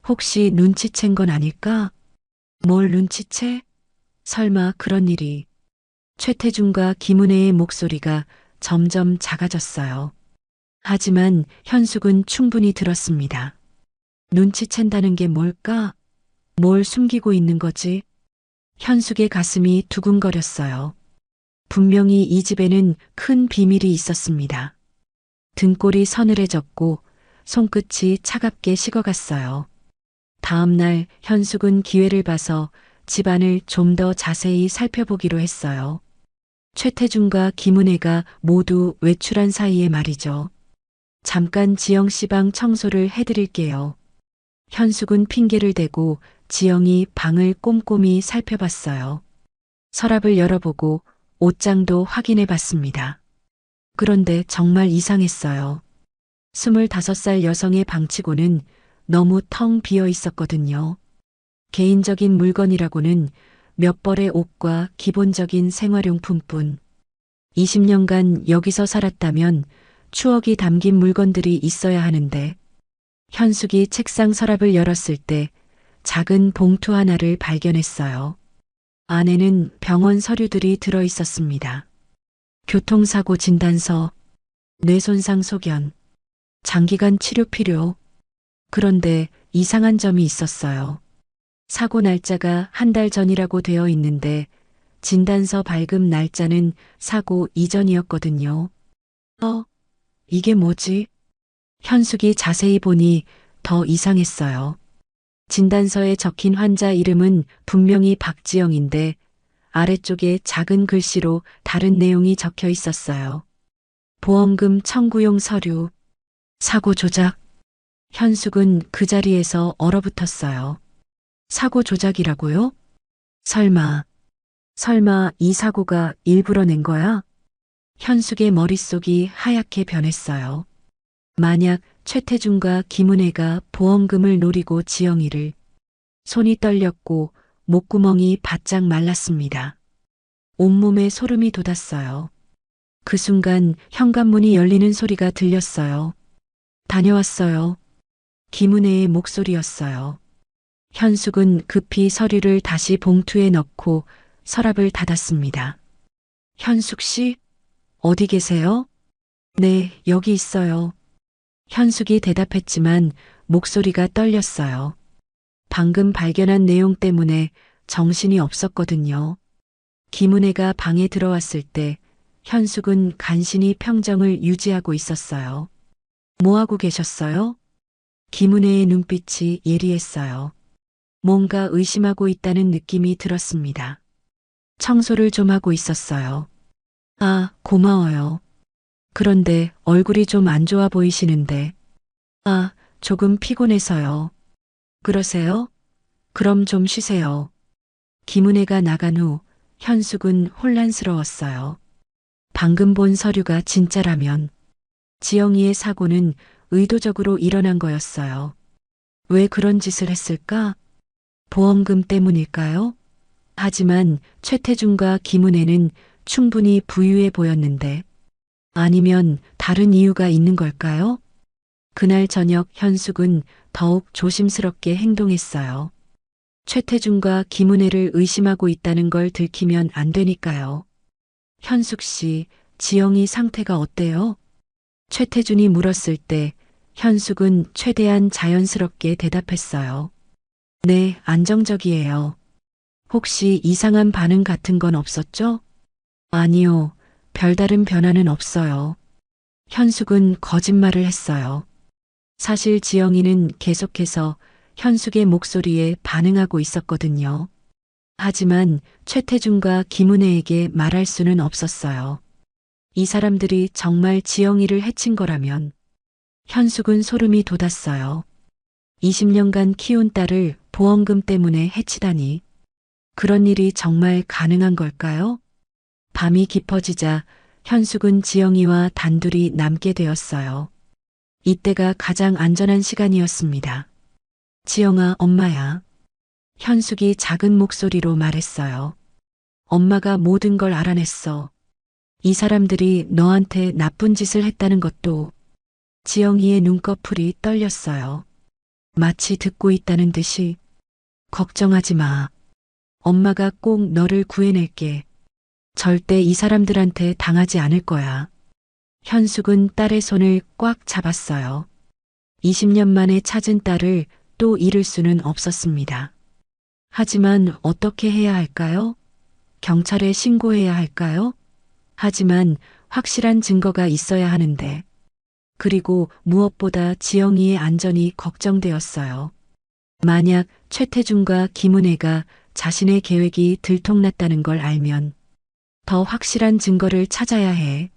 혹시 눈치챈 건 아닐까? 뭘 눈치채? 설마 그런 일이. 최태준과 김은혜의 목소리가 점점 작아졌어요. 하지만 현숙은 충분히 들었습니다. 눈치챈다는 게 뭘까? 뭘 숨기고 있는 거지? 현숙의 가슴이 두근거렸어요. 분명히 이 집에는 큰 비밀이 있었습니다. 등골이 서늘해졌고 손끝이 차갑게 식어갔어요. 다음 날 현숙은 기회를 봐서 집안을 좀 더 자세히 살펴보기로 했어요. 최태준과 김은혜가 모두 외출한 사이에 말이죠. 잠깐 지영 씨 방 청소를 해드릴게요. 현숙은 핑계를 대고 지영이 방을 꼼꼼히 살펴봤어요. 서랍을 열어보고 옷장도 확인해 봤습니다. 그런데 정말 이상했어요. 25살 여성의 방치고는 너무 텅 비어 있었거든요. 개인적인 물건이라고는 몇 벌의 옷과 기본적인 생활용품뿐. 20년간 여기서 살았다면 추억이 담긴 물건들이 있어야 하는데, 현숙이 책상 서랍을 열었을 때 작은 봉투 하나를 발견했어요. 안에는 병원 서류들이 들어 있었습니다. 교통사고 진단서, 뇌손상 소견, 장기간 치료 필요. 그런데 이상한 점이 있었어요. 사고 날짜가 한 달 전이라고 되어 있는데 진단서 발급 날짜는 사고 이전이었거든요. 이게 뭐지? 현숙이 자세히 보니 더 이상했어요. 진단서에 적힌 환자 이름은 분명히 박지영인데 아래쪽에 작은 글씨로 다른 내용이 적혀 있었어요. 보험금 청구용 서류, 사고 조작. 현숙은 그 자리에서 얼어붙었어요. 사고 조작이라고요? 설마 이 사고가 일부러 낸 거야? 현숙의 머릿속이 하얗게 변했어요. 만약 최태준과 김은혜가 보험금을 노리고 지영이를. 손이 떨렸고 목구멍이 바짝 말랐습니다. 온몸에 소름이 돋았어요. 그 순간 현관문이 열리는 소리가 들렸어요. 다녀왔어요. 김은혜의 목소리였어요. 현숙은 급히 서류를 다시 봉투에 넣고 서랍을 닫았습니다. 현숙 씨, 어디 계세요? 네, 여기 있어요. 현숙이 대답했지만 목소리가 떨렸어요. 방금 발견한 내용 때문에 정신이 없었거든요. 김은혜가 방에 들어왔을 때 현숙은 간신히 평정을 유지하고 있었어요. 뭐 하고 계셨어요? 김은혜의 눈빛이 예리했어요. 뭔가 의심하고 있다는 느낌이 들었습니다. 청소를 좀 하고 있었어요. 아, 고마워요. 그런데 얼굴이 좀 안 좋아 보이시는데. 아, 조금 피곤해서요. 그러세요? 그럼 좀 쉬세요. 김은혜가 나간 후 현숙은 혼란스러웠어요. 방금 본 서류가 진짜라면 지영이의 사고는 의도적으로 일어난 거였어요. 왜 그런 짓을 했을까? 보험금 때문일까요? 하지만 최태준과 김은혜는 충분히 부유해 보였는데, 아니면 다른 이유가 있는 걸까요? 그날 저녁 현숙은 더욱 조심스럽게 행동했어요. 최태준과 김은혜를 의심하고 있다는 걸 들키면 안 되니까요. 현숙 씨, 지영이 상태가 어때요? 최태준이 물었을 때 현숙은 최대한 자연스럽게 대답했어요. 네, 안정적이에요. 혹시 이상한 반응 같은 건 없었죠? 아니요, 별다른 변화는 없어요. 현숙은 거짓말을 했어요. 사실 지영이는 계속해서 현숙의 목소리에 반응하고 있었거든요. 하지만 최태준과 김은혜에게 말할 수는 없었어요. 이 사람들이 정말 지영이를 해친 거라면 현숙은 소름이 돋았어요. 20년간 키운 딸을 보험금 때문에 해치다니. 그런 일이 정말 가능한 걸까요? 밤이 깊어지자 현숙은 지영이와 단둘이 남게 되었어요. 이때가 가장 안전한 시간이었습니다. 지영아, 엄마야. 현숙이 작은 목소리로 말했어요. 엄마가 모든 걸 알아냈어. 이 사람들이 너한테 나쁜 짓을 했다는 것도. 지영이의 눈꺼풀이 떨렸어요. 마치 듣고 있다는 듯이. 걱정하지 마. 엄마가 꼭 너를 구해낼게. 절대 이 사람들한테 당하지 않을 거야. 현숙은 딸의 손을 꽉 잡았어요. 20년 만에 찾은 딸을 또 잃을 수는 없었습니다. 하지만 어떻게 해야 할까요? 경찰에 신고해야 할까요? 하지만 확실한 증거가 있어야 하는데. 그리고 무엇보다 지영이의 안전이 걱정되었어요. 만약 최태준과 김은혜가 자신의 계획이 들통났다는 걸 알면 더 확실한 증거를 찾아야 해.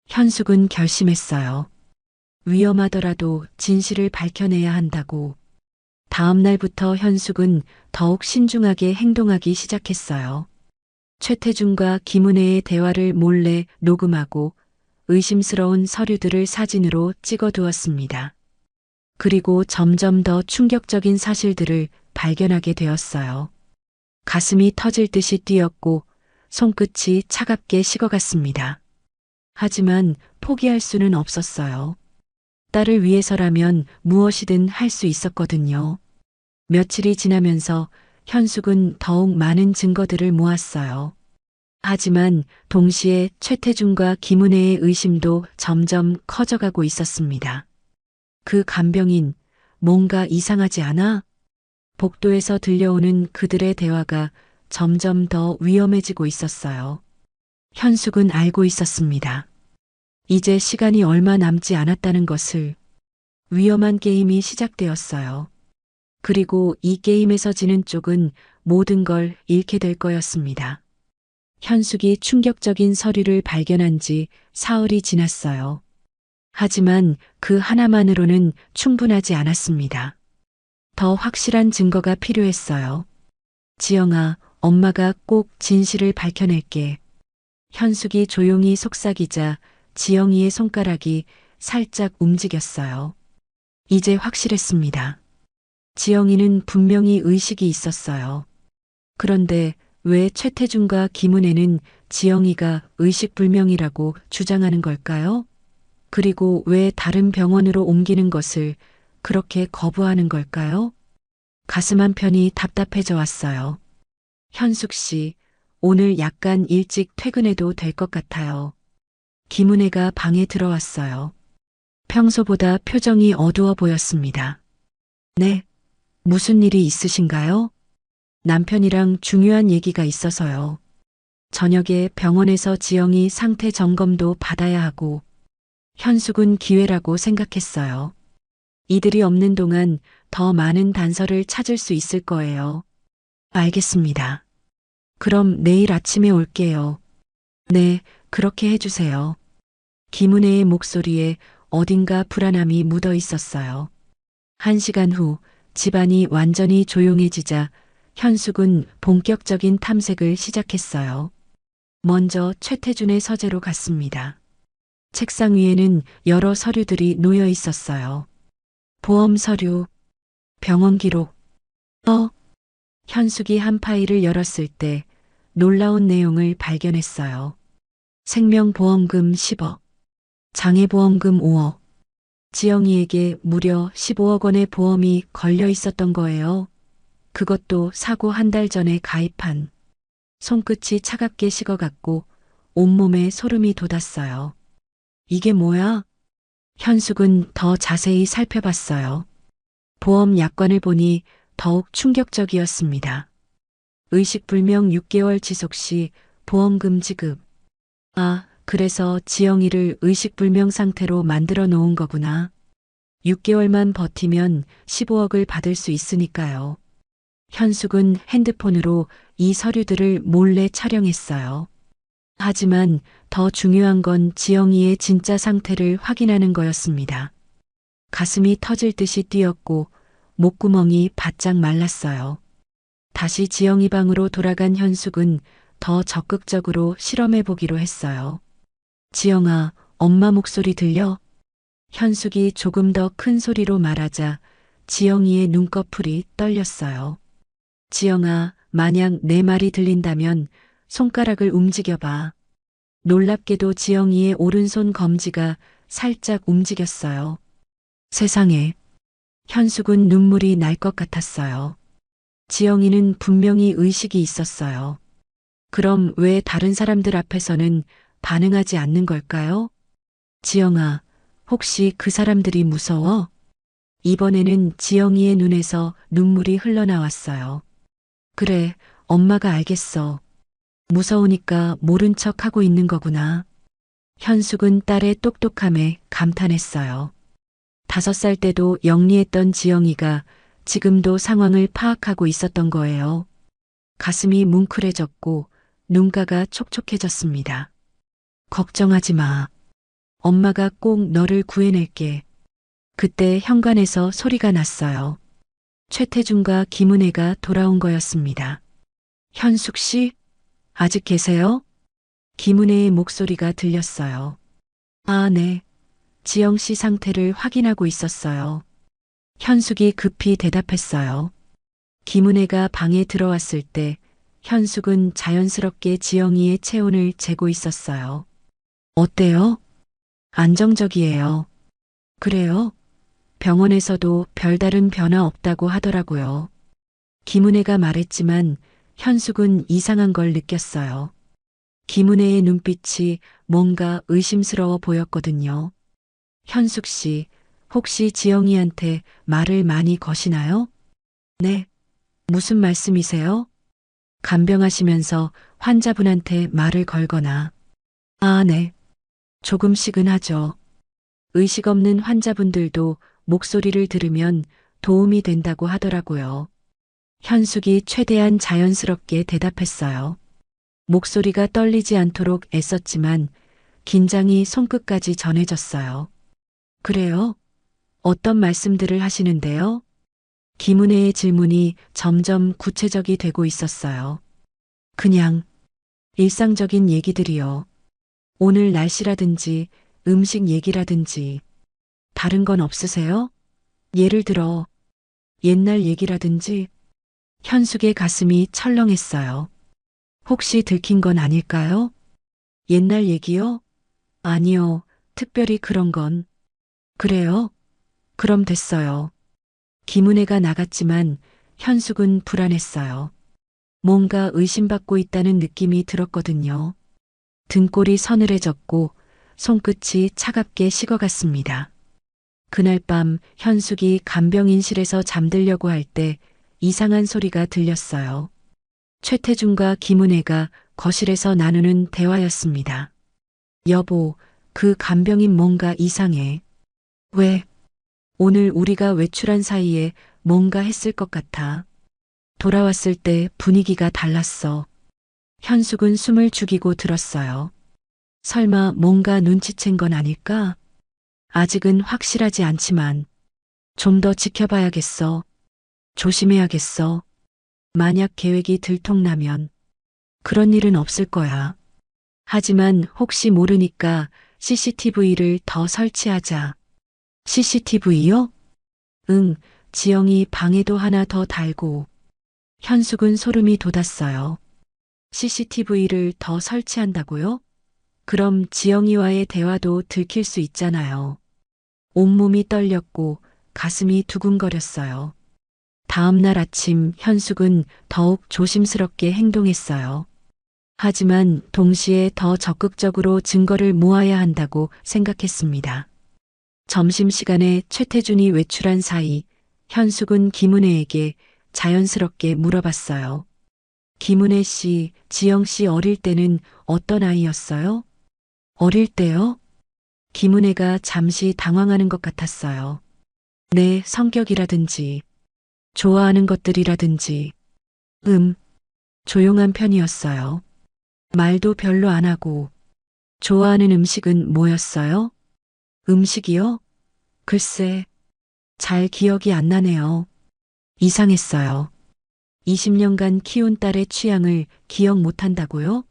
현숙은 결심했어요. 위험하더라도 진실을 밝혀내야 한다고. 다음 날부터 현숙은 더욱 신중하게 행동하기 시작했어요. 최태준과 김은혜의 대화를 몰래 녹음하고 의심스러운 서류들을 사진으로 찍어두었습니다. 그리고 점점 더 충격적인 사실들을 발견하게 되었어요. 가슴이 터질 듯이 뛰었고 손끝이 차갑게 식어갔습니다. 하지만 포기할 수는 없었어요. 딸을 위해서라면 무엇이든 할 수 있었거든요. 며칠이 지나면서 현숙은 더욱 많은 증거들을 모았어요. 하지만 동시에 최태준과 김은혜의 의심도 점점 커져가고 있었습니다. 그 간병인, 뭔가 이상하지 않아? 복도에서 들려오는 그들의 대화가 점점 더 위험해지고 있었어요. 현숙은 알고 있었습니다. 이제 시간이 얼마 남지 않았다는 것을. 위험한 게임이 시작되었어요. 그리고 이 게임에서 지는 쪽은 모든 걸 잃게 될 거였습니다. 현숙이 충격적인 서류를 발견한 지 사흘이 지났어요. 하지만 그 하나만으로는 충분하지 않았습니다. 더 확실한 증거가 필요했어요. 지영아, 엄마가 꼭 진실을 밝혀낼게. 현숙이 조용히 속삭이자 지영이의 손가락이 살짝 움직였어요. 이제 확실했습니다. 지영이는 분명히 의식이 있었어요. 그런데 왜 최태준과 김은혜는 지영이가 의식불명이라고 주장하는 걸까요? 그리고 왜 다른 병원으로 옮기는 것을 그렇게 거부하는 걸까요? 가슴 한편이 답답해져 왔어요. 현숙 씨, 오늘 약간 일찍 퇴근해도 될 것 같아요. 김은혜가 방에 들어왔어요. 평소보다 표정이 어두워 보였습니다. 네, 무슨 일이 있으신가요? 남편이랑 중요한 얘기가 있어서요. 저녁에 병원에서 지영이 상태 점검도 받아야 하고, 현숙은 기회라고 생각했어요. 이들이 없는 동안 더 많은 단서를 찾을 수 있을 거예요. 알겠습니다. 그럼 내일 아침에 올게요. 네, 그렇게 해주세요. 김은혜의 목소리에 어딘가 불안함이 묻어 있었어요. 1시간 후 집안이 완전히 조용해지자 현숙은 본격적인 탐색을 시작했어요. 먼저 최태준의 서재로 갔습니다. 책상 위에는 여러 서류들이 놓여 있었어요. 보험 서류, 병원 기록. 현숙이 한 파일을 열었을 때 놀라운 내용을 발견했어요. 생명보험금 10억, 장애보험금 5억, 지영이에게 무려 15억 원의 보험이 걸려 있었던 거예요. 그것도 사고 한 달 전에 가입한. 손끝이 차갑게 식어갔고 온몸에 소름이 돋았어요. 이게 뭐야? 현숙은 더 자세히 살펴봤어요. 보험 약관을 보니 더욱 충격적이었습니다. 의식불명 6개월 지속 시 보험금 지급. 아, 그래서 지영이를 의식불명 상태로 만들어 놓은 거구나. 6개월만 버티면 15억을 받을 수 있으니까요. 현숙은 핸드폰으로 이 서류들을 몰래 촬영했어요. 하지만 더 중요한 건 지영이의 진짜 상태를 확인하는 거였습니다. 가슴이 터질 듯이 뛰었고 목구멍이 바짝 말랐어요. 다시 지영이 방으로 돌아간 현숙은 더 적극적으로 실험해 보기로 했어요. 지영아, 엄마 목소리 들려? 현숙이 조금 더 큰 소리로 말하자 지영이의 눈꺼풀이 떨렸어요. 지영아, 만약 내 말이 들린다면 손가락을 움직여봐. 놀랍게도 지영이의 오른손 검지가 살짝 움직였어요. 세상에. 현숙은 눈물이 날 것 같았어요. 지영이는 분명히 의식이 있었어요. 그럼 왜 다른 사람들 앞에서는 반응하지 않는 걸까요? 지영아, 혹시 그 사람들이 무서워? 이번에는 지영이의 눈에서 눈물이 흘러나왔어요. 그래, 엄마가 알겠어. 무서우니까 모른 척 하고 있는 거구나. 현숙은 딸의 똑똑함에 감탄했어요. 5살 때도 영리했던 지영이가 지금도 상황을 파악하고 있었던 거예요. 가슴이 뭉클해졌고 눈가가 촉촉해졌습니다. 걱정하지 마. 엄마가 꼭 너를 구해낼게. 그때 현관에서 소리가 났어요. 최태준과 김은혜가 돌아온 거였습니다. 현숙 씨, 아직 계세요? 김은혜의 목소리가 들렸어요. 아, 네. 지영 씨 상태를 확인하고 있었어요. 현숙이 급히 대답했어요. 김은혜가 방에 들어왔을 때 현숙은 자연스럽게 지영이의 체온을 재고 있었어요. 어때요? 안정적이에요. 그래요? 병원에서도 별다른 변화 없다고 하더라고요. 김은혜가 말했지만 현숙은 이상한 걸 느꼈어요. 김은혜의 눈빛이 뭔가 의심스러워 보였거든요. 현숙 씨, 혹시 지영이한테 말을 많이 거시나요? 네. 무슨 말씀이세요? 간병하시면서 환자분한테 말을 걸거나. 아, 네. 조금씩은 하죠. 의식 없는 환자분들도 목소리를 들으면 도움이 된다고 하더라고요. 현숙이 최대한 자연스럽게 대답했어요. 목소리가 떨리지 않도록 애썼지만 긴장이 손끝까지 전해졌어요. 그래요? 어떤 말씀들을 하시는데요? 김은혜의 질문이 점점 구체적이 되고 있었어요. 그냥 일상적인 얘기들이요. 오늘 날씨라든지 음식 얘기라든지 다른 건 없으세요? 예를 들어 옛날 얘기라든지. 현숙의 가슴이 철렁했어요. 혹시 들킨 건 아닐까요? 옛날 얘기요? 아니요. 특별히 그런 건. 그래요? 그럼 됐어요. 김은혜가 나갔지만 현숙은 불안했어요. 뭔가 의심받고 있다는 느낌이 들었거든요. 등골이 서늘해졌고 손끝이 차갑게 식어갔습니다. 그날 밤 현숙이 간병인실에서 잠들려고 할 때 이상한 소리가 들렸어요. 최태준과 김은혜가 거실에서 나누는 대화였습니다. 여보, 그 간병인 뭔가 이상해. 왜? 오늘 우리가 외출한 사이에 뭔가 했을 것 같아. 돌아왔을 때 분위기가 달랐어. 현숙은 숨을 죽이고 들었어요. 설마 뭔가 눈치챈 건 아닐까? 아직은 확실하지 않지만 좀 더 지켜봐야겠어. 조심해야겠어. 만약 계획이 들통나면 그런 일은 없을 거야. 하지만 혹시 모르니까 CCTV를 더 설치하자. CCTV요? 응, 지영이 방에도 하나 더 달고. 현숙은 소름이 돋았어요. CCTV를 더 설치한다고요? 그럼 지영이와의 대화도 들킬 수 있잖아요. 온몸이 떨렸고 가슴이 두근거렸어요. 다음 날 아침 현숙은 더욱 조심스럽게 행동했어요. 하지만 동시에 더 적극적으로 증거를 모아야 한다고 생각했습니다. 점심시간에 최태준이 외출한 사이 현숙은 김은혜에게 자연스럽게 물어봤어요. 김은혜 씨, 지영 씨 어릴 때는 어떤 아이였어요? 어릴 때요? 김은혜가 잠시 당황하는 것 같았어요. 내 성격이라든지, 좋아하는 것들이라든지, 조용한 편이었어요. 말도 별로 안 하고, 좋아하는 음식은 뭐였어요? 음식이요? 글쎄, 잘 기억이 안 나네요. 이상했어요. 20년간 키운 딸의 취향을 기억 못 한다고요?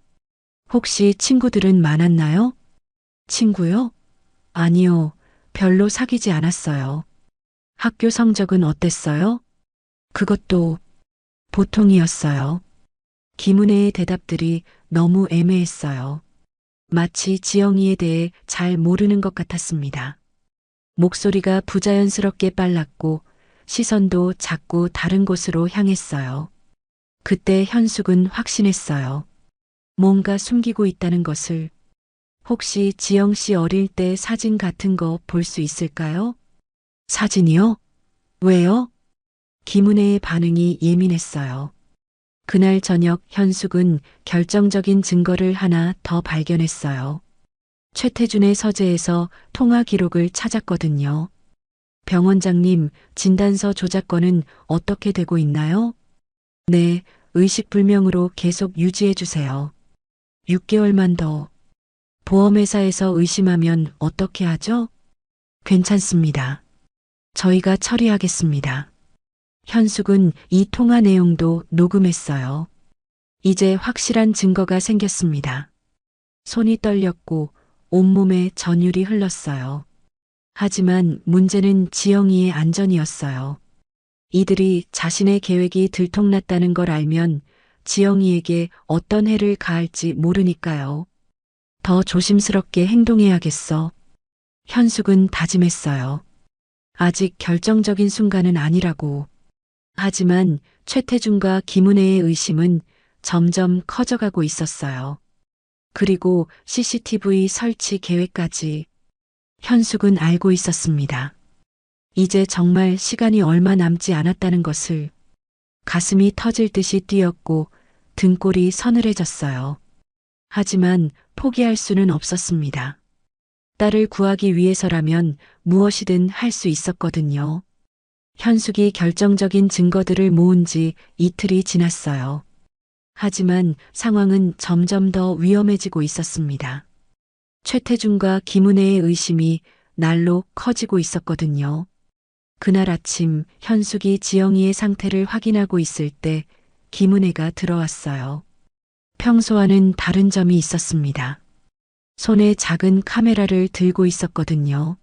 혹시 친구들은 많았나요? 친구요? 아니요, 별로 사귀지 않았어요. 학교 성적은 어땠어요? 그것도 보통이었어요. 김은혜의 대답들이 너무 애매했어요. 마치 지영이에 대해 잘 모르는 것 같았습니다. 목소리가 부자연스럽게 빨랐고 시선도 자꾸 다른 곳으로 향했어요. 그때 현숙은 확신했어요. 뭔가 숨기고 있다는 것을. 혹시 지영 씨 어릴 때 사진 같은 거 볼 수 있을까요? 사진이요? 왜요? 김은혜의 반응이 예민했어요. 그날 저녁 현숙은 결정적인 증거를 하나 더 발견했어요. 최태준의 서재에서 통화 기록을 찾았거든요. 병원장님, 진단서 조작건은 어떻게 되고 있나요? 네, 의식불명으로 계속 유지해 주세요. 6개월만 더. 보험회사에서 의심하면 어떻게 하죠? 괜찮습니다. 저희가 처리하겠습니다. 현숙은 이 통화 내용도 녹음했어요. 이제 확실한 증거가 생겼습니다. 손이 떨렸고 온몸에 전율이 흘렀어요. 하지만 문제는 지영이의 안전이었어요. 이들이 자신의 계획이 들통났다는 걸 알면 지영이에게 어떤 해를 가할지 모르니까요. 더 조심스럽게 행동해야겠어. 현숙은 다짐했어요. 아직 결정적인 순간은 아니라고. 하지만 최태준과 김은혜의 의심은 점점 커져가고 있었어요. 그리고 CCTV 설치 계획까지. 현숙은 알고 있었습니다. 이제 정말 시간이 얼마 남지 않았다는 것을. 가슴이 터질 듯이 뛰었고 등골이 서늘해졌어요. 하지만 포기할 수는 없었습니다. 딸을 구하기 위해서라면 무엇이든 할 수 있었거든요. 현숙이 결정적인 증거들을 모은 지 이틀이 지났어요. 하지만 상황은 점점 더 위험해지고 있었습니다. 최태준과 김은혜의 의심이 날로 커지고 있었거든요. 그날 아침 현숙이 지영이의 상태를 확인하고 있을 때 김은혜가 들어왔어요. 평소와는 다른 점이 있었습니다. 손에 작은 카메라를 들고 있었거든요.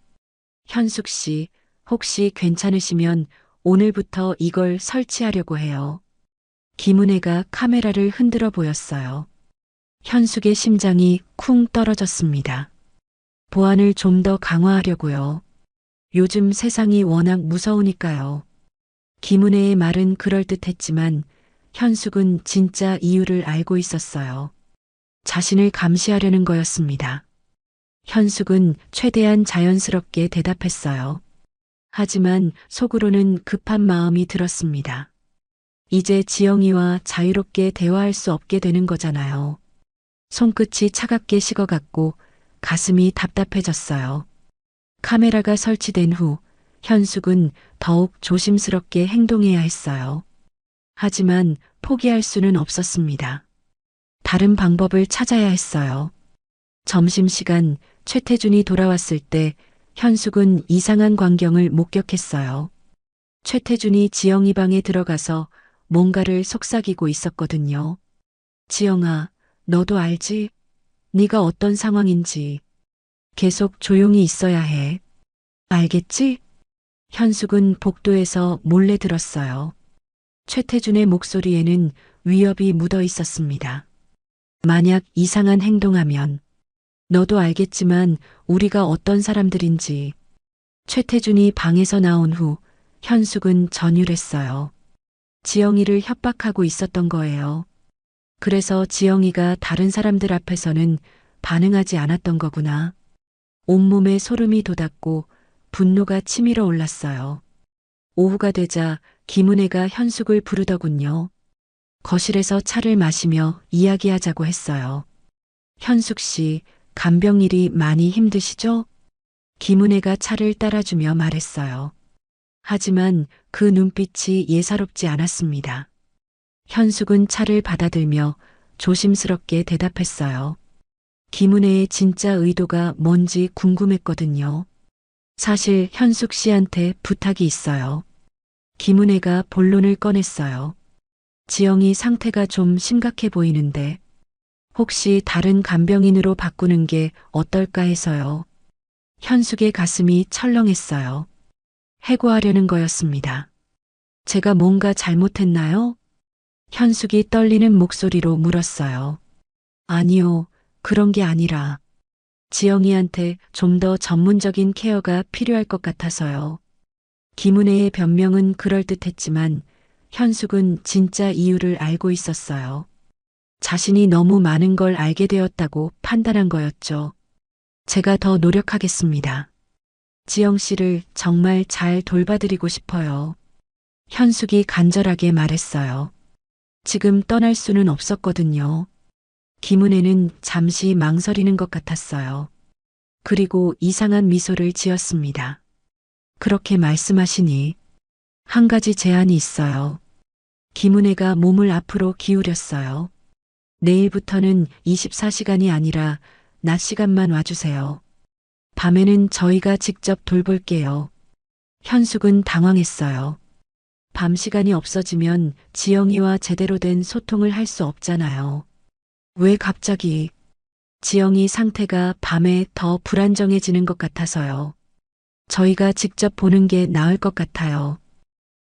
현숙 씨, 혹시 괜찮으시면 오늘부터 이걸 설치하려고 해요. 김은혜가 카메라를 흔들어 보였어요. 현숙의 심장이 쿵 떨어졌습니다. 보안을 좀 더 강화하려고요. 요즘 세상이 워낙 무서우니까요. 김은혜의 말은 그럴듯했지만 현숙은 진짜 이유를 알고 있었어요. 자신을 감시하려는 거였습니다. 현숙은 최대한 자연스럽게 대답했어요. 하지만 속으로는 급한 마음이 들었습니다. 이제 지영이와 자유롭게 대화할 수 없게 되는 거잖아요. 손끝이 차갑게 식어갔고 가슴이 답답해졌어요. 카메라가 설치된 후 현숙은 더욱 조심스럽게 행동해야 했어요. 하지만 포기할 수는 없었습니다. 다른 방법을 찾아야 했어요. 점심시간 최태준이 돌아왔을 때 현숙은 이상한 광경을 목격했어요. 최태준이 지영이 방에 들어가서 뭔가를 속삭이고 있었거든요. 지영아, 너도 알지? 네가 어떤 상황인지. 계속 조용히 있어야 해. 알겠지? 현숙은 복도에서 몰래 들었어요. 최태준의 목소리에는 위협이 묻어 있었습니다. 만약 이상한 행동하면 너도 알겠지만 우리가 어떤 사람들인지. 최태준이 방에서 나온 후 현숙은 전율했어요. 지영이를 협박하고 있었던 거예요. 그래서 지영이가 다른 사람들 앞에서는 반응하지 않았던 거구나. 온몸에 소름이 돋았고 분노가 치밀어 올랐어요. 오후가 되자 김은혜가 현숙을 부르더군요. 거실에서 차를 마시며 이야기하자고 했어요. 현숙 씨, 간병일이 많이 힘드시죠? 김은혜가 차를 따라주며 말했어요. 하지만 그 눈빛이 예사롭지 않았습니다. 현숙은 차를 받아들며 조심스럽게 대답했어요. 김은혜의 진짜 의도가 뭔지 궁금했거든요. 사실 현숙 씨한테 부탁이 있어요. 김은혜가 본론을 꺼냈어요. 지영이 상태가 좀 심각해 보이는데 혹시 다른 간병인으로 바꾸는 게 어떨까 해서요. 현숙의 가슴이 철렁했어요. 해고하려는 거였습니다. 제가 뭔가 잘못했나요? 현숙이 떨리는 목소리로 물었어요. 아니요, 그런 게 아니라 지영이한테 좀 더 전문적인 케어가 필요할 것 같아서요. 김은혜의 변명은 그럴듯했지만 현숙은 진짜 이유를 알고 있었어요. 자신이 너무 많은 걸 알게 되었다고 판단한 거였죠. 제가 더 노력하겠습니다. 지영 씨를 정말 잘 돌봐드리고 싶어요. 현숙이 간절하게 말했어요. 지금 떠날 수는 없었거든요. 김은혜는 잠시 망설이는 것 같았어요. 그리고 이상한 미소를 지었습니다. 그렇게 말씀하시니 한 가지 제안이 있어요. 김은혜가 몸을 앞으로 기울였어요. 내일부터는 24시간이 아니라 낮 시간만 와주세요. 밤에는 저희가 직접 돌볼게요. 현숙은 당황했어요. 밤 시간이 없어지면 지영이와 제대로 된 소통을 할 수 없잖아요. 왜 갑자기? 지영이 상태가 밤에 더 불안정해지는 것 같아서요. 저희가 직접 보는 게 나을 것 같아요.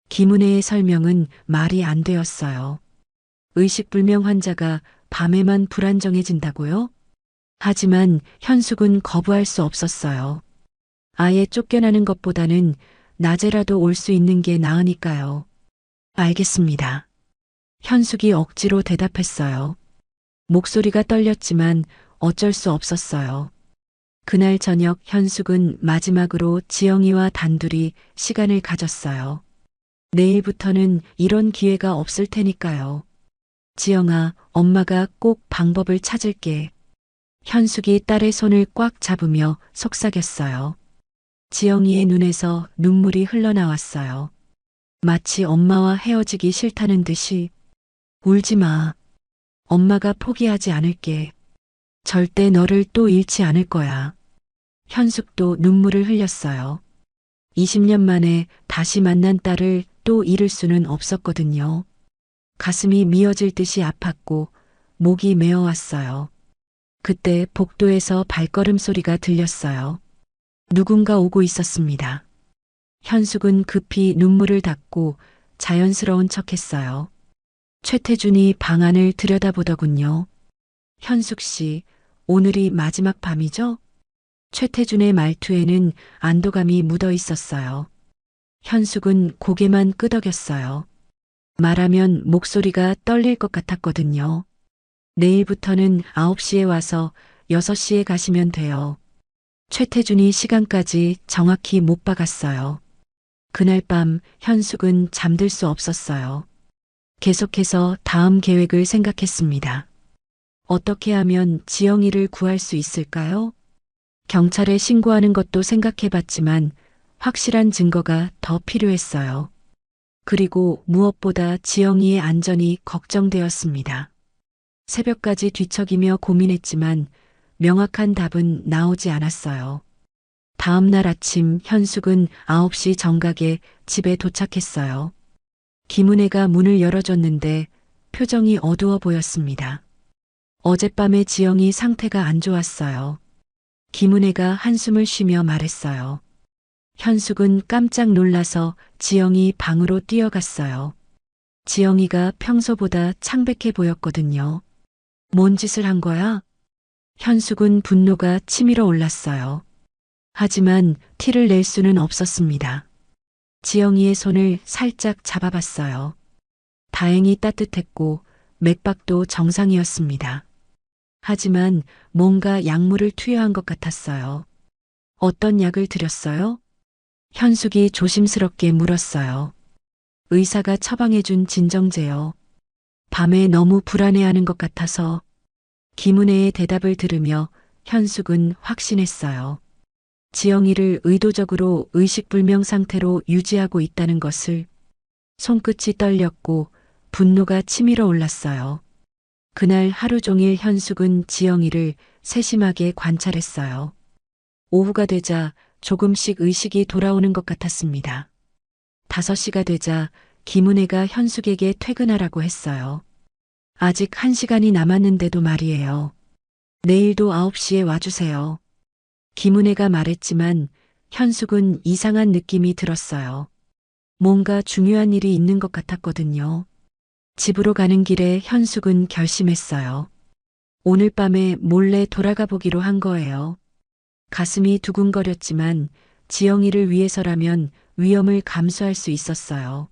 김은혜의 설명은 말이 안 되었어요. 의식불명 환자가 밤에만 불안정해진다고요? 하지만 현숙은 거부할 수 없었어요. 아예 쫓겨나는 것보다는 낮에라도 올 수 있는 게 나으니까요. 알겠습니다. 현숙이 억지로 대답했어요. 목소리가 떨렸지만 어쩔 수 없었어요. 그날 저녁 현숙은 마지막으로 지영이와 단둘이 시간을 가졌어요. 내일부터는 이런 기회가 없을 테니까요. 지영아, 엄마가 꼭 방법을 찾을게. 현숙이 딸의 손을 꽉 잡으며 속삭였어요. 지영이의 눈에서 눈물이 흘러나왔어요. 마치 엄마와 헤어지기 싫다는 듯이. 울지 마. 엄마가 포기하지 않을게. 절대 너를 또 잃지 않을 거야. 현숙도 눈물을 흘렸어요. 20년 만에 다시 만난 딸을 또 잃을 수는 없었거든요. 가슴이 미어질 듯이 아팠고 목이 메어왔어요. 그때 복도에서 발걸음 소리가 들렸어요. 누군가 오고 있었습니다. 현숙은 급히 눈물을 닦고 자연스러운 척했어요. 최태준이 방 안을 들여다보더군요. 현숙 씨, 오늘이 마지막 밤이죠? 최태준의 말투에는 안도감이 묻어 있었어요. 현숙은 고개만 끄덕였어요. 말하면 목소리가 떨릴 것 같았거든요. 내일부터는 9시에 와서 6시에 가시면 돼요. 최태준이 시간까지 정확히 못 박았어요. 그날 밤 현숙은 잠들 수 없었어요. 계속해서 다음 계획을 생각했습니다. 어떻게 하면 지영이를 구할 수 있을까요? 경찰에 신고하는 것도 생각해봤지만 확실한 증거가 더 필요했어요. 그리고 무엇보다 지영이의 안전이 걱정되었습니다. 새벽까지 뒤척이며 고민했지만 명확한 답은 나오지 않았어요. 다음 날 아침 현숙은 9시 정각에 집에 도착했어요. 김은혜가 문을 열어줬는데 표정이 어두워 보였습니다. 어젯밤에 지영이 상태가 안 좋았어요. 김은혜가 한숨을 쉬며 말했어요. 현숙은 깜짝 놀라서 지영이 방으로 뛰어갔어요. 지영이가 평소보다 창백해 보였거든요. 뭔 짓을 한 거야? 현숙은 분노가 치밀어 올랐어요. 하지만 티를 낼 수는 없었습니다. 지영이의 손을 살짝 잡아봤어요. 다행히 따뜻했고 맥박도 정상이었습니다. 하지만 뭔가 약물을 투여한 것 같았어요. 어떤 약을 드렸어요? 현숙이 조심스럽게 물었어요. 의사가 처방해준 진정제요. 밤에 너무 불안해하는 것 같아서. 김은혜의 대답을 들으며 현숙은 확신했어요. 지영이를 의도적으로 의식불명 상태로 유지하고 있다는 것을. 손끝이 떨렸고 분노가 치밀어 올랐어요. 그날 하루 종일 현숙은 지영이를 세심하게 관찰했어요. 오후가 되자 조금씩 의식이 돌아오는 것 같았습니다. 5시가 되자 김은혜가 현숙에게 퇴근하라고 했어요. 아직 1시간이 남았는데도 말이에요. 내일도 9시에 와주세요. 김은혜가 말했지만 현숙은 이상한 느낌이 들었어요. 뭔가 중요한 일이 있는 것 같았거든요. 집으로 가는 길에 현숙은 결심했어요. 오늘 밤에 몰래 돌아가 보기로 한 거예요. 가슴이 두근거렸지만 지영이를 위해서라면 위험을 감수할 수 있었어요.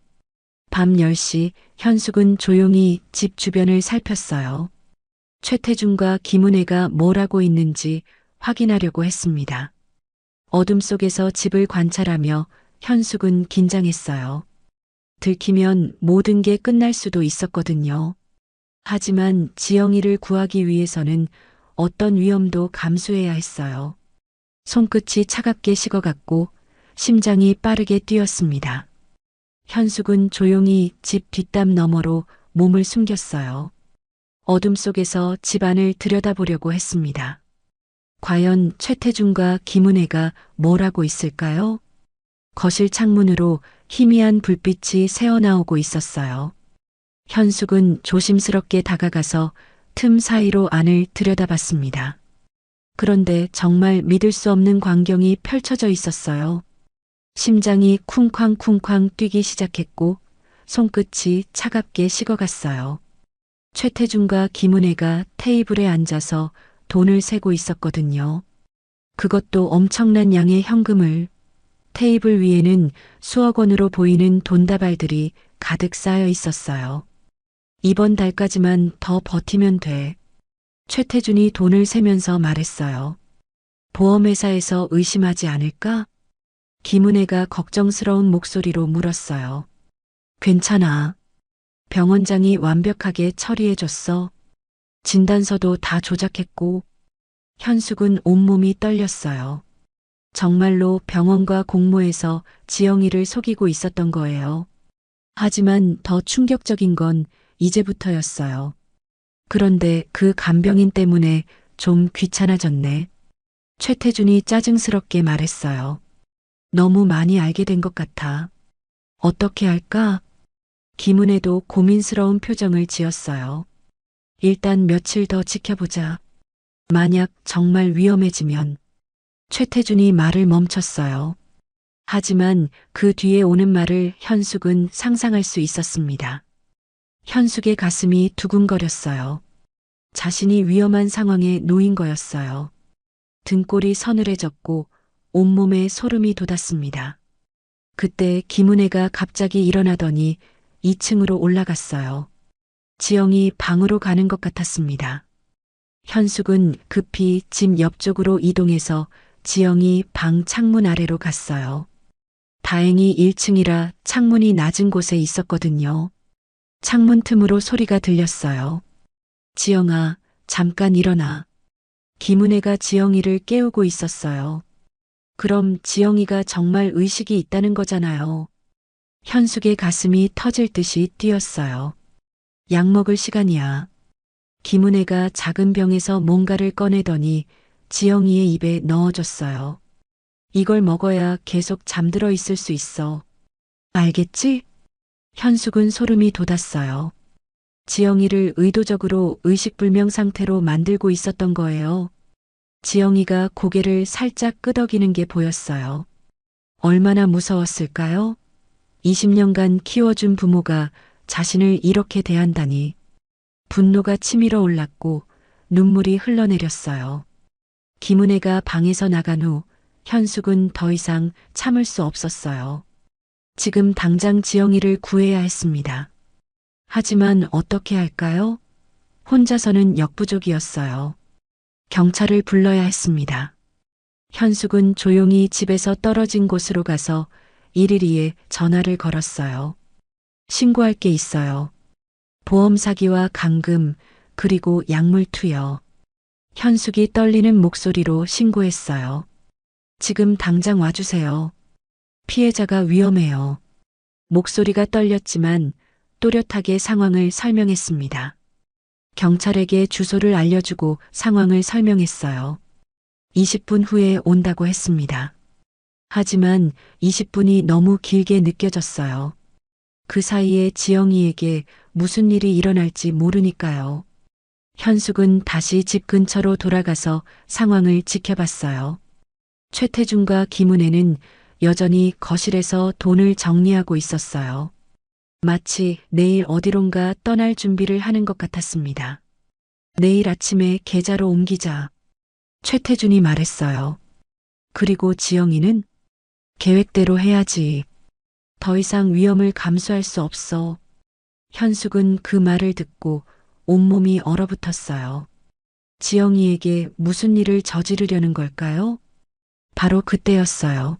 밤 10시 현숙은 조용히 집 주변을 살폈어요. 최태준과 김은혜가 뭘 하고 있는지 확인하려고 했습니다. 어둠 속에서 집을 관찰하며 현숙은 긴장했어요. 들키면 모든 게 끝날 수도 있었거든요. 하지만 지영이를 구하기 위해서는 어떤 위험도 감수해야 했어요. 손끝이 차갑게 식어갔고 심장이 빠르게 뛰었습니다. 현숙은 조용히 집 뒷담 너머로 몸을 숨겼어요. 어둠 속에서 집안을 들여다보려고 했습니다. 과연 최태준과 김은혜가 뭘 하고 있을까요? 거실 창문으로 희미한 불빛이 새어나오고 있었어요. 현숙은 조심스럽게 다가가서 틈 사이로 안을 들여다봤습니다. 그런데 정말 믿을 수 없는 광경이 펼쳐져 있었어요. 심장이 쿵쾅쿵쾅 뛰기 시작했고 손끝이 차갑게 식어갔어요. 최태준과 김은혜가 테이블에 앉아서 돈을 세고 있었거든요. 그것도 엄청난 양의 현금을. 테이블 위에는 수억 원으로 보이는 돈다발들이 가득 쌓여 있었어요. 이번 달까지만 더 버티면 돼. 최태준이 돈을 세면서 말했어요. 보험회사에서 의심하지 않을까? 김은혜가 걱정스러운 목소리로 물었어요. 괜찮아. 병원장이 완벽하게 처리해줬어. 진단서도 다 조작했고. 현숙은 온몸이 떨렸어요. 정말로 병원과 공모해서 지영이를 속이고 있었던 거예요. 하지만 더 충격적인 건 이제부터였어요. 그런데 그 간병인 때문에 좀 귀찮아졌네. 최태준이 짜증스럽게 말했어요. 너무 많이 알게 된 것 같아. 어떻게 할까? 김은혜도 고민스러운 표정을 지었어요. 일단 며칠 더 지켜보자. 만약 정말 위험해지면. 최태준이 말을 멈췄어요. 하지만 그 뒤에 오는 말을 현숙은 상상할 수 있었습니다. 현숙의 가슴이 두근거렸어요. 자신이 위험한 상황에 놓인 거였어요. 등골이 서늘해졌고 온몸에 소름이 돋았습니다. 그때 김은혜가 갑자기 일어나더니 2층으로 올라갔어요. 지영이 방으로 가는 것 같았습니다. 현숙은 급히 집 옆쪽으로 이동해서 지영이 방 창문 아래로 갔어요. 다행히 1층이라 창문이 낮은 곳에 있었거든요. 창문 틈으로 소리가 들렸어요. 지영아, 잠깐 일어나. 김은혜가 지영이를 깨우고 있었어요. 그럼 지영이가 정말 의식이 있다는 거잖아요. 현숙의 가슴이 터질 듯이 뛰었어요. 약 먹을 시간이야. 김은혜가 작은 병에서 뭔가를 꺼내더니 지영이의 입에 넣어줬어요. 이걸 먹어야 계속 잠들어 있을 수 있어. 알겠지? 현숙은 소름이 돋았어요. 지영이를 의도적으로 의식불명 상태로 만들고 있었던 거예요. 지영이가 고개를 살짝 끄덕이는 게 보였어요. 얼마나 무서웠을까요? 20년간 키워준 부모가 자신을 이렇게 대한다니. 분노가 치밀어 올랐고 눈물이 흘러내렸어요. 김은혜가 방에서 나간 후 현숙은 더 이상 참을 수 없었어요. 지금 당장 지영이를 구해야 했습니다. 하지만 어떻게 할까요? 혼자서는 역부족이었어요. 경찰을 불러야 했습니다. 현숙은 조용히 집에서 떨어진 곳으로 가서 112에 전화를 걸었어요. 신고할 게 있어요. 보험 사기와 감금, 그리고 약물 투여. 현숙이 떨리는 목소리로 신고했어요. 지금 당장 와주세요. 피해자가 위험해요. 목소리가 떨렸지만 또렷하게 상황을 설명했습니다. 경찰에게 주소를 알려주고 상황을 설명했어요. 20분 후에 온다고 했습니다. 하지만 20분이 너무 길게 느껴졌어요. 그 사이에 지영이에게 무슨 일이 일어날지 모르니까요. 현숙은 다시 집 근처로 돌아가서 상황을 지켜봤어요. 최태준과 김은혜는 여전히 거실에서 돈을 정리하고 있었어요. 마치 내일 어디론가 떠날 준비를 하는 것 같았습니다. 내일 아침에 계좌로 옮기자. 최태준이 말했어요. 그리고 지영이는 계획대로 해야지. 더 이상 위험을 감수할 수 없어. 현숙은 그 말을 듣고 온몸이 얼어붙었어요. 지영이에게 무슨 일을 저지르려는 걸까요? 바로 그때였어요.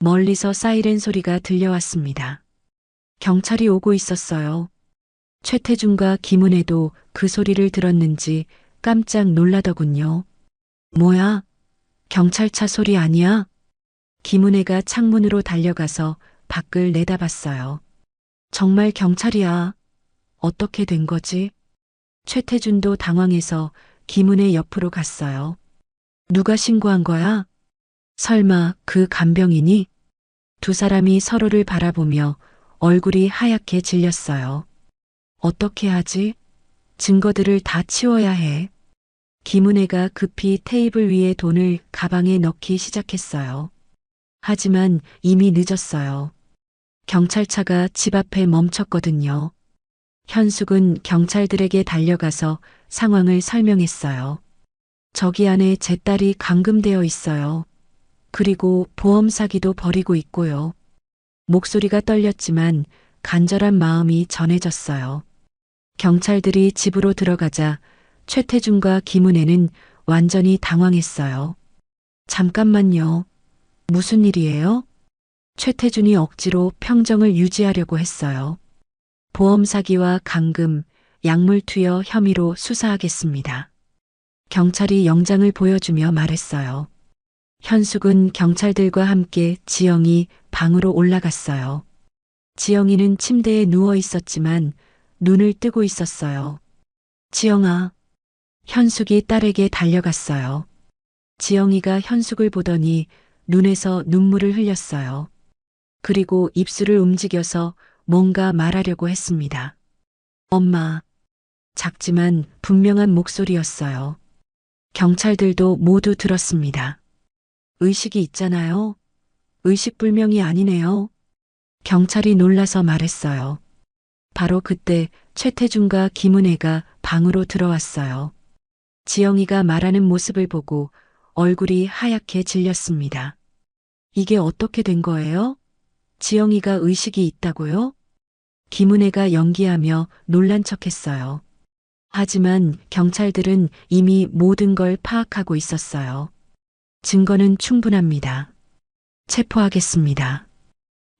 멀리서 사이렌 소리가 들려왔습니다. 경찰이 오고 있었어요. 최태준과 김은혜도 그 소리를 들었는지 깜짝 놀라더군요. 뭐야? 경찰차 소리 아니야? 김은혜가 창문으로 달려가서 밖을 내다봤어요. 정말 경찰이야. 어떻게 된 거지? 최태준도 당황해서 김은혜 옆으로 갔어요. 누가 신고한 거야? 설마 그 간병인이? 두 사람이 서로를 바라보며 얼굴이 하얗게 질렸어요. 어떻게 하지? 증거들을 다 치워야 해. 김은혜가 급히 테이블 위에 돈을 가방에 넣기 시작했어요. 하지만 이미 늦었어요. 경찰차가 집 앞에 멈췄거든요. 현숙은 경찰들에게 달려가서 상황을 설명했어요. 저기 안에 제 딸이 감금되어 있어요. 그리고 보험 사기도 벌이고 있고요. 목소리가 떨렸지만 간절한 마음이 전해졌어요. 경찰들이 집으로 들어가자 최태준과 김은혜는 완전히 당황했어요. 잠깐만요. 무슨 일이에요? 최태준이 억지로 평정을 유지하려고 했어요. 보험 사기와 감금, 약물 투여 혐의로 수사하겠습니다. 경찰이 영장을 보여주며 말했어요. 현숙은 경찰들과 함께 지영이 방으로 올라갔어요. 지영이는 침대에 누워 있었지만 눈을 뜨고 있었어요. 지영아. 현숙이 딸에게 달려갔어요. 지영이가 현숙을 보더니 눈에서 눈물을 흘렸어요. 그리고 입술을 움직여서 뭔가 말하려고 했습니다. 엄마. 작지만 분명한 목소리였어요. 경찰들도 모두 들었습니다. 의식이 있잖아요. 의식불명이 아니네요. 경찰이 놀라서 말했어요. 바로 그때 최태준과 김은혜가 방으로 들어왔어요. 지영이가 말하는 모습을 보고 얼굴이 하얗게 질렸습니다. 이게 어떻게 된 거예요? 지영이가 의식이 있다고요? 김은혜가 연기하며 놀란 척했어요. 하지만 경찰들은 이미 모든 걸 파악하고 있었어요. 증거는 충분합니다. 체포하겠습니다.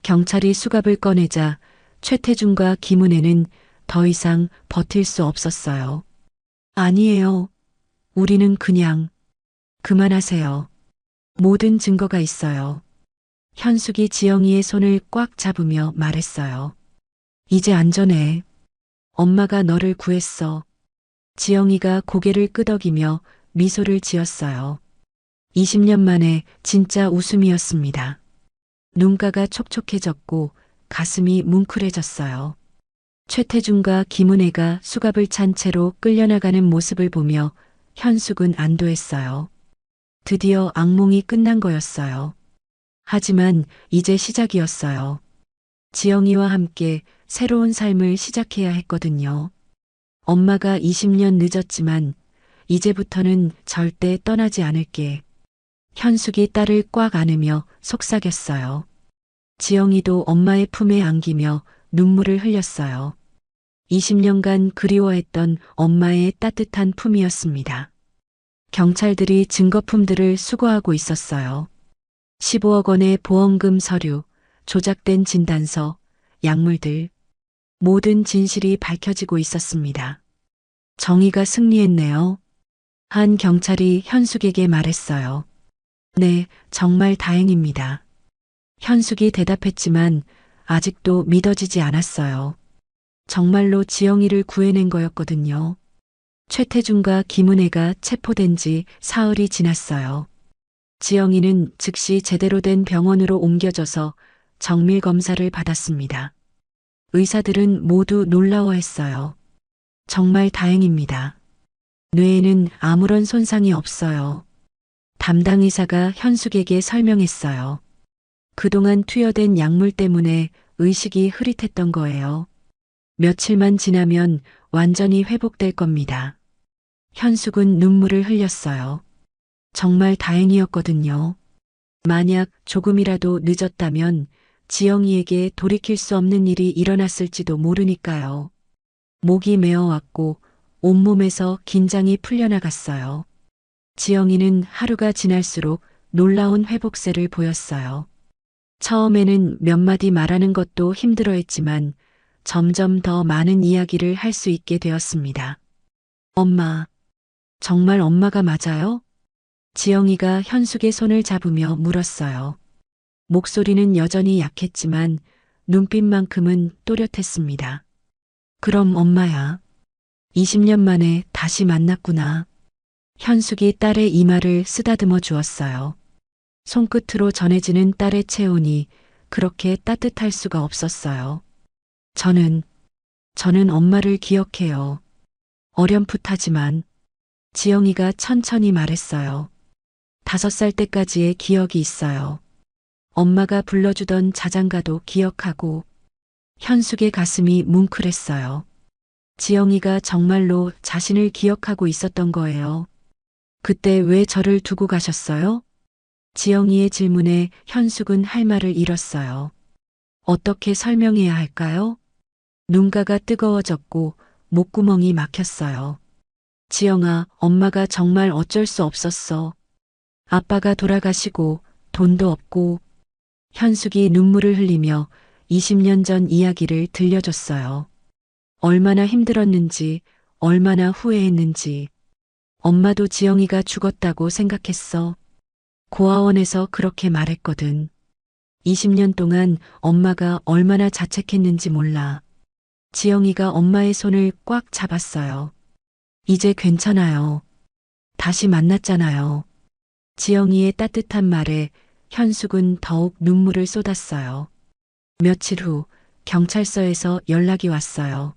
경찰이 수갑을 꺼내자 최태준과 김은혜는 더 이상 버틸 수 없었어요. 아니에요. 우리는 그냥 그만하세요. 모든 증거가 있어요. 현숙이 지영이의 손을 꽉 잡으며 말했어요. 이제 안전해. 엄마가 너를 구했어. 지영이가 고개를 끄덕이며 미소를 지었어요. 20년 만에 진짜 웃음이었습니다. 눈가가 촉촉해졌고 가슴이 뭉클해졌어요. 최태준과 김은혜가 수갑을 찬 채로 끌려나가는 모습을 보며 현숙은 안도했어요. 드디어 악몽이 끝난 거였어요. 하지만 이제 시작이었어요. 지영이와 함께 새로운 삶을 시작해야 했거든요. 엄마가 20년 늦었지만 이제부터는 절대 떠나지 않을게. 현숙이 딸을 꽉 안으며 속삭였어요. 지영이도 엄마의 품에 안기며 눈물을 흘렸어요. 20년간 그리워했던 엄마의 따뜻한 품이었습니다. 경찰들이 증거품들을 수거하고 있었어요. 15억 원의 보험금 서류, 조작된 진단서, 약물들, 모든 진실이 밝혀지고 있었습니다. 정의가 승리했네요. 한 경찰이 현숙에게 말했어요. 네, 정말 다행입니다. 현숙이 대답했지만 아직도 믿어지지 않았어요. 정말로 지영이를 구해낸 거였거든요. 최태준과 김은혜가 체포된 지 사흘이 지났어요. 지영이는 즉시 제대로 된 병원으로 옮겨져서 정밀 검사를 받았습니다. 의사들은 모두 놀라워했어요. 정말 다행입니다. 뇌에는 아무런 손상이 없어요. 담당 의사가 현숙에게 설명했어요. 그동안 투여된 약물 때문에 의식이 흐릿했던 거예요. 며칠만 지나면 완전히 회복될 겁니다. 현숙은 눈물을 흘렸어요. 정말 다행이었거든요. 만약 조금이라도 늦었다면 지영이에게 돌이킬 수 없는 일이 일어났을지도 모르니까요. 목이 메어왔고 온몸에서 긴장이 풀려나갔어요. 지영이는 하루가 지날수록 놀라운 회복세를 보였어요. 처음에는 몇 마디 말하는 것도 힘들어했지만 점점 더 많은 이야기를 할 수 있게 되었습니다. 엄마, 정말 엄마가 맞아요? 지영이가 현숙의 손을 잡으며 물었어요. 목소리는 여전히 약했지만 눈빛만큼은 또렷했습니다. 그럼 엄마야. 20년 만에 다시 만났구나. 현숙이 딸의 이마를 쓰다듬어 주었어요. 손끝으로 전해지는 딸의 체온이 그렇게 따뜻할 수가 없었어요. 저는 엄마를 기억해요. 어렴풋하지만 지영이가 천천히 말했어요. 5살 때까지의 기억이 있어요. 엄마가 불러주던 자장가도 기억하고 현숙의 가슴이 뭉클했어요. 지영이가 정말로 자신을 기억하고 있었던 거예요. 그때 왜 저를 두고 가셨어요? 지영이의 질문에 현숙은 할 말을 잃었어요. 어떻게 설명해야 할까요? 눈가가 뜨거워졌고 목구멍이 막혔어요. 지영아, 엄마가 정말 어쩔 수 없었어. 아빠가 돌아가시고 돈도 없고. 현숙이 눈물을 흘리며 20년 전 이야기를 들려줬어요. 얼마나 힘들었는지, 얼마나 후회했는지. 엄마도 지영이가 죽었다고 생각했어. 고아원에서 그렇게 말했거든. 20년 동안 엄마가 얼마나 자책했는지 몰라. 지영이가 엄마의 손을 꽉 잡았어요. 이제 괜찮아요. 다시 만났잖아요. 지영이의 따뜻한 말에 현숙은 더욱 눈물을 쏟았어요. 며칠 후 경찰서에서 연락이 왔어요.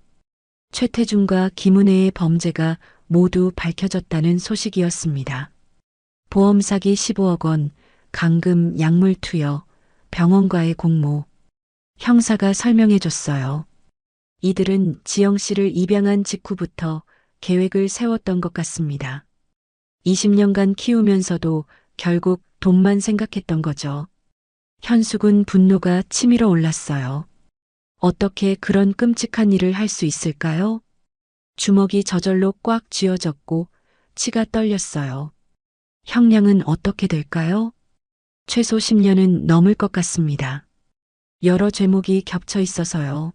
최태준과 김은혜의 범죄가 모두 밝혀졌다는 소식이었습니다. 보험 사기 15억 원, 감금 약물 투여, 병원과의 공모. 형사가 설명해 줬어요. 이들은 지영 씨를 입양한 직후부터 계획을 세웠던 것 같습니다. 20년간 키우면서도 결국 돈만 생각했던 거죠. 현숙은 분노가 치밀어 올랐어요. 어떻게 그런 끔찍한 일을 할 수 있을까요? 주먹이 저절로 꽉 쥐어졌고 치가 떨렸어요. 형량은 어떻게 될까요? 최소 10년은 넘을 것 같습니다. 여러 죄목이 겹쳐 있어서요.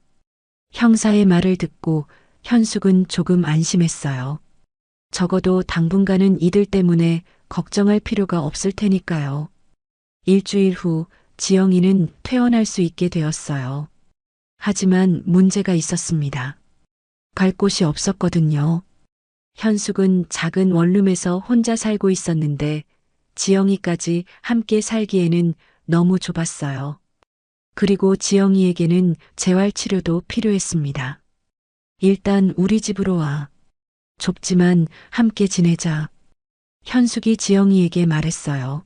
형사의 말을 듣고 현숙은 조금 안심했어요. 적어도 당분간은 이들 때문에 걱정할 필요가 없을 테니까요. 일주일 후 지영이는 퇴원할 수 있게 되었어요. 하지만 문제가 있었습니다. 갈 곳이 없었거든요. 현숙은 작은 원룸에서 혼자 살고 있었는데 지영이까지 함께 살기에는 너무 좁았어요. 그리고 지영이에게는 재활치료도 필요했습니다. 일단 우리 집으로 와. 좁지만 함께 지내자. 현숙이 지영이에게 말했어요.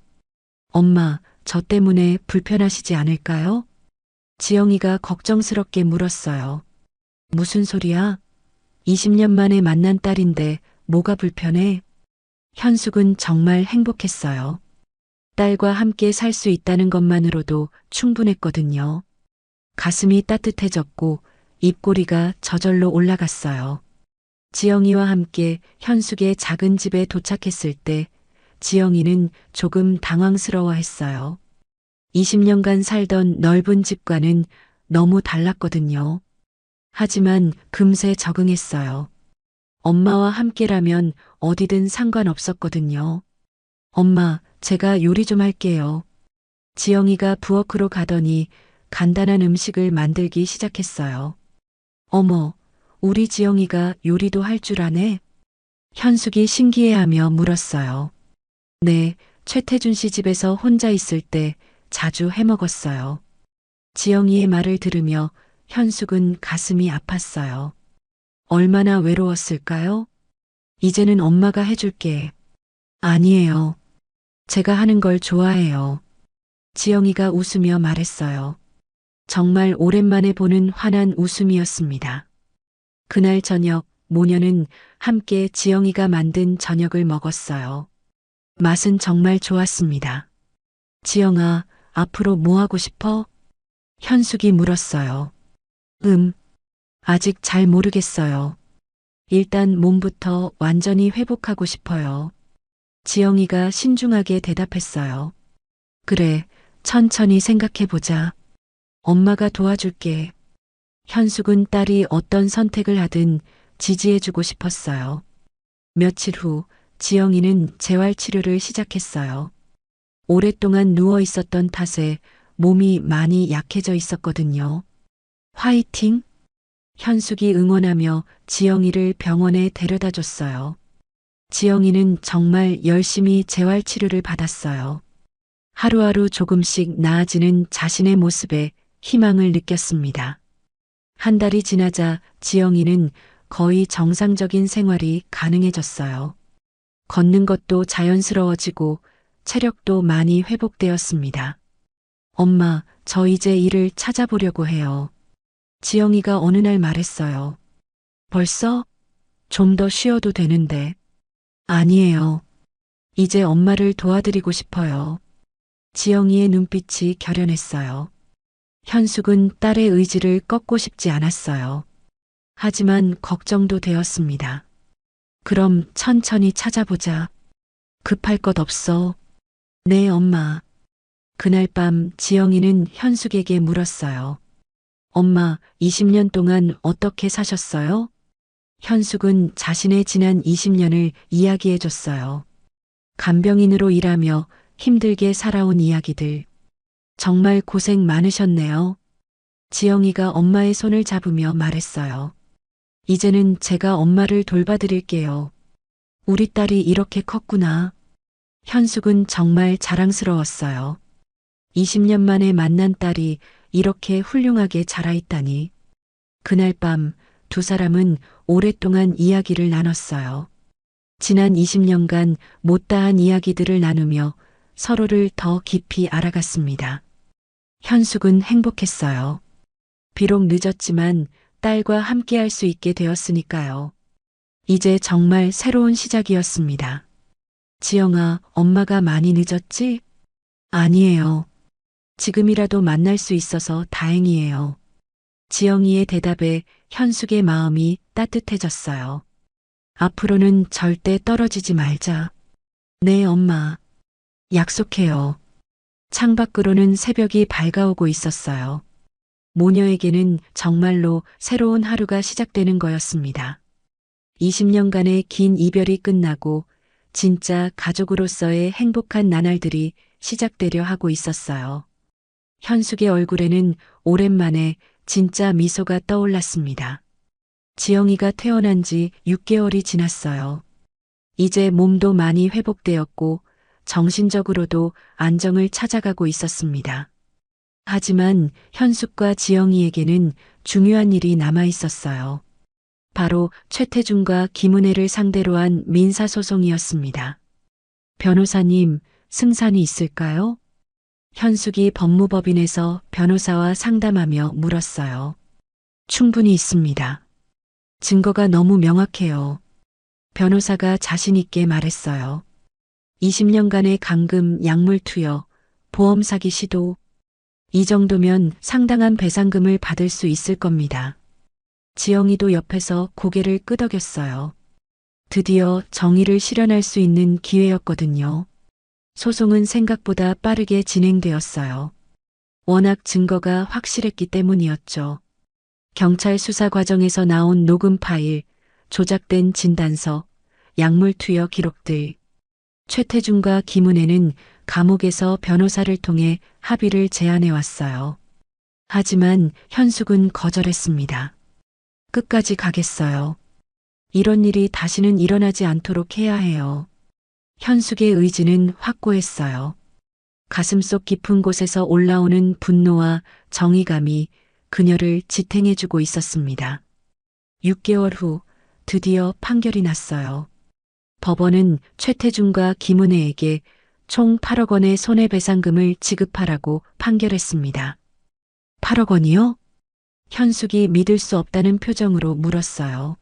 엄마, 저 때문에 불편하시지 않을까요? 지영이가 걱정스럽게 물었어요. 무슨 소리야? 20년 만에 만난 딸인데 뭐가 불편해? 현숙은 정말 행복했어요. 딸과 함께 살 수 있다는 것만으로도 충분했거든요. 가슴이 따뜻해졌고 입꼬리가 저절로 올라갔어요. 지영이와 함께 현숙의 작은 집에 도착했을 때 지영이는 조금 당황스러워했어요. 20년간 살던 넓은 집과는 너무 달랐거든요. 하지만 금세 적응했어요. 엄마와 함께라면 어디든 상관없었거든요. 엄마, 제가 요리 좀 할게요. 지영이가 부엌으로 가더니 간단한 음식을 만들기 시작했어요. 어머, 우리 지영이가 요리도 할 줄 아네? 현숙이 신기해하며 물었어요. 네, 최태준 씨 집에서 혼자 있을 때 자주 해먹었어요. 지영이의 말을 들으며 현숙은 가슴이 아팠어요. 얼마나 외로웠을까요? 이제는 엄마가 해줄게. 아니에요. 제가 하는 걸 좋아해요. 지영이가 웃으며 말했어요. 정말 오랜만에 보는 환한 웃음이었습니다. 그날 저녁 모녀는 함께 지영이가 만든 저녁을 먹었어요. 맛은 정말 좋았습니다. 지영아, 앞으로 뭐 하고 싶어? 현숙이 물었어요. 아직 잘 모르겠어요. 일단 몸부터 완전히 회복하고 싶어요. 지영이가 신중하게 대답했어요. 그래, 천천히 생각해보자. 엄마가 도와줄게. 현숙은 딸이 어떤 선택을 하든 지지해주고 싶었어요. 며칠 후 지영이는 재활치료를 시작했어요. 오랫동안 누워 있었던 탓에 몸이 많이 약해져 있었거든요. 화이팅! 현숙이 응원하며 지영이를 병원에 데려다 줬어요. 지영이는 정말 열심히 재활치료를 받았어요. 하루하루 조금씩 나아지는 자신의 모습에 희망을 느꼈습니다. 한 달이 지나자 지영이는 거의 정상적인 생활이 가능해졌어요. 걷는 것도 자연스러워지고 체력도 많이 회복되었습니다. 엄마, 저 이제 일을 찾아보려고 해요. 지영이가 어느 날 말했어요. 벌써? 좀 더 쉬어도 되는데. 아니에요. 이제 엄마를 도와드리고 싶어요. 지영이의 눈빛이 결연했어요. 현숙은 딸의 의지를 꺾고 싶지 않았어요. 하지만 걱정도 되었습니다. 그럼 천천히 찾아보자. 급할 것 없어. 네, 엄마. 그날 밤 지영이는 현숙에게 물었어요. 엄마, 20년 동안 어떻게 사셨어요? 현숙은 자신의 지난 20년을 이야기해 줬어요. 간병인으로 일하며 힘들게 살아온 이야기들. 정말 고생 많으셨네요. 지영이가 엄마의 손을 잡으며 말했어요. 이제는 제가 엄마를 돌봐드릴게요. 우리 딸이 이렇게 컸구나. 현숙은 정말 자랑스러웠어요. 20년 만에 만난 딸이 이렇게 훌륭하게 자라있다니. 그날 밤 두 사람은 오랫동안 이야기를 나눴어요. 지난 20년간 못다한 이야기들을 나누며 서로를 더 깊이 알아갔습니다. 현숙은 행복했어요. 비록 늦었지만 딸과 함께할 수 있게 되었으니까요. 이제 정말 새로운 시작이었습니다. 지영아, 엄마가 많이 늦었지? 아니에요. 지금이라도 만날 수 있어서 다행이에요. 지영이의 대답에 현숙의 마음이 따뜻해졌어요. 앞으로는 절대 떨어지지 말자. 네, 엄마. 약속해요. 창밖으로는 새벽이 밝아오고 있었어요. 모녀에게는 정말로 새로운 하루가 시작되는 거였습니다. 20년간의 긴 이별이 끝나고 진짜 가족으로서의 행복한 나날들이 시작되려 하고 있었어요. 현숙의 얼굴에는 오랜만에 진짜 미소가 떠올랐습니다. 지영이가 태어난 지 6개월이 지났어요. 이제 몸도 많이 회복되었고 정신적으로도 안정을 찾아가고 있었습니다. 하지만 현숙과 지영이에게는 중요한 일이 남아 있었어요. 바로 최태중과 김은혜를 상대로 한 민사소송이었습니다. 변호사님, 승산이 있을까요? 현숙이 법무법인에서 변호사와 상담하며 물었어요. 충분히 있습니다. 증거가 너무 명확해요. 변호사가 자신 있게 말했어요. 20년간의 감금, 약물 투여, 보험 사기 시도, 이 정도면 상당한 배상금을 받을 수 있을 겁니다. 지영이도 옆에서 고개를 끄덕였어요. 드디어 정의를 실현할 수 있는 기회였거든요. 소송은 생각보다 빠르게 진행되었어요. 워낙 증거가 확실했기 때문이었죠. 경찰 수사 과정에서 나온 녹음 파일, 조작된 진단서, 약물 투여 기록들. 최태중과 김은혜는 감옥에서 변호사를 통해 합의를 제안해 왔어요. 하지만 현숙은 거절했습니다. 끝까지 가겠어요. 이런 일이 다시는 일어나지 않도록 해야 해요. 현숙의 의지는 확고했어요. 가슴속 깊은 곳에서 올라오는 분노와 정의감이 그녀를 지탱해주고 있었습니다. 6개월 후 드디어 판결이 났어요. 법원은 최태중과 김은혜에게 총 8억 원의 손해배상금을 지급하라고 판결했습니다. 8억 원이요? 현숙이 믿을 수 없다는 표정으로 물었어요.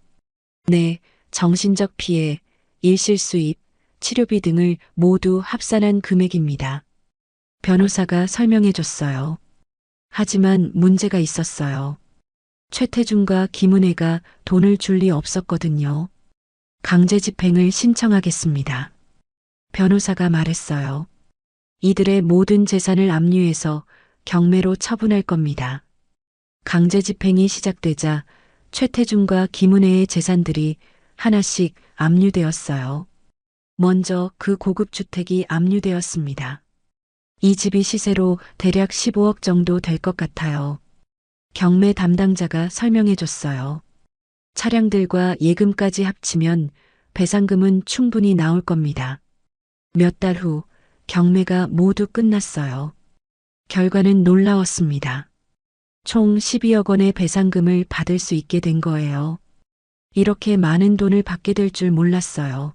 네, 정신적 피해, 일실수입, 치료비 등을 모두 합산한 금액입니다. 변호사가 설명해 줬어요. 하지만 문제가 있었어요. 최태중과 김은혜가 돈을 줄 리 없었거든요. 강제 집행을 신청하겠습니다. 변호사가 말했어요. 이들의 모든 재산을 압류해서 경매로 처분할 겁니다. 강제 집행이 시작되자 최태중과 김은혜의 재산들이 하나씩 압류되었어요. 먼저 그 고급 주택이 압류되었습니다. 이 집이 시세로 대략 15억 정도 될 것 같아요. 경매 담당자가 설명해 줬어요. 차량들과 예금까지 합치면 배상금은 충분히 나올 겁니다. 몇 달 후 경매가 모두 끝났어요. 결과는 놀라웠습니다. 총 12억 원의 배상금을 받을 수 있게 된 거예요. 이렇게 많은 돈을 받게 될 줄 몰랐어요.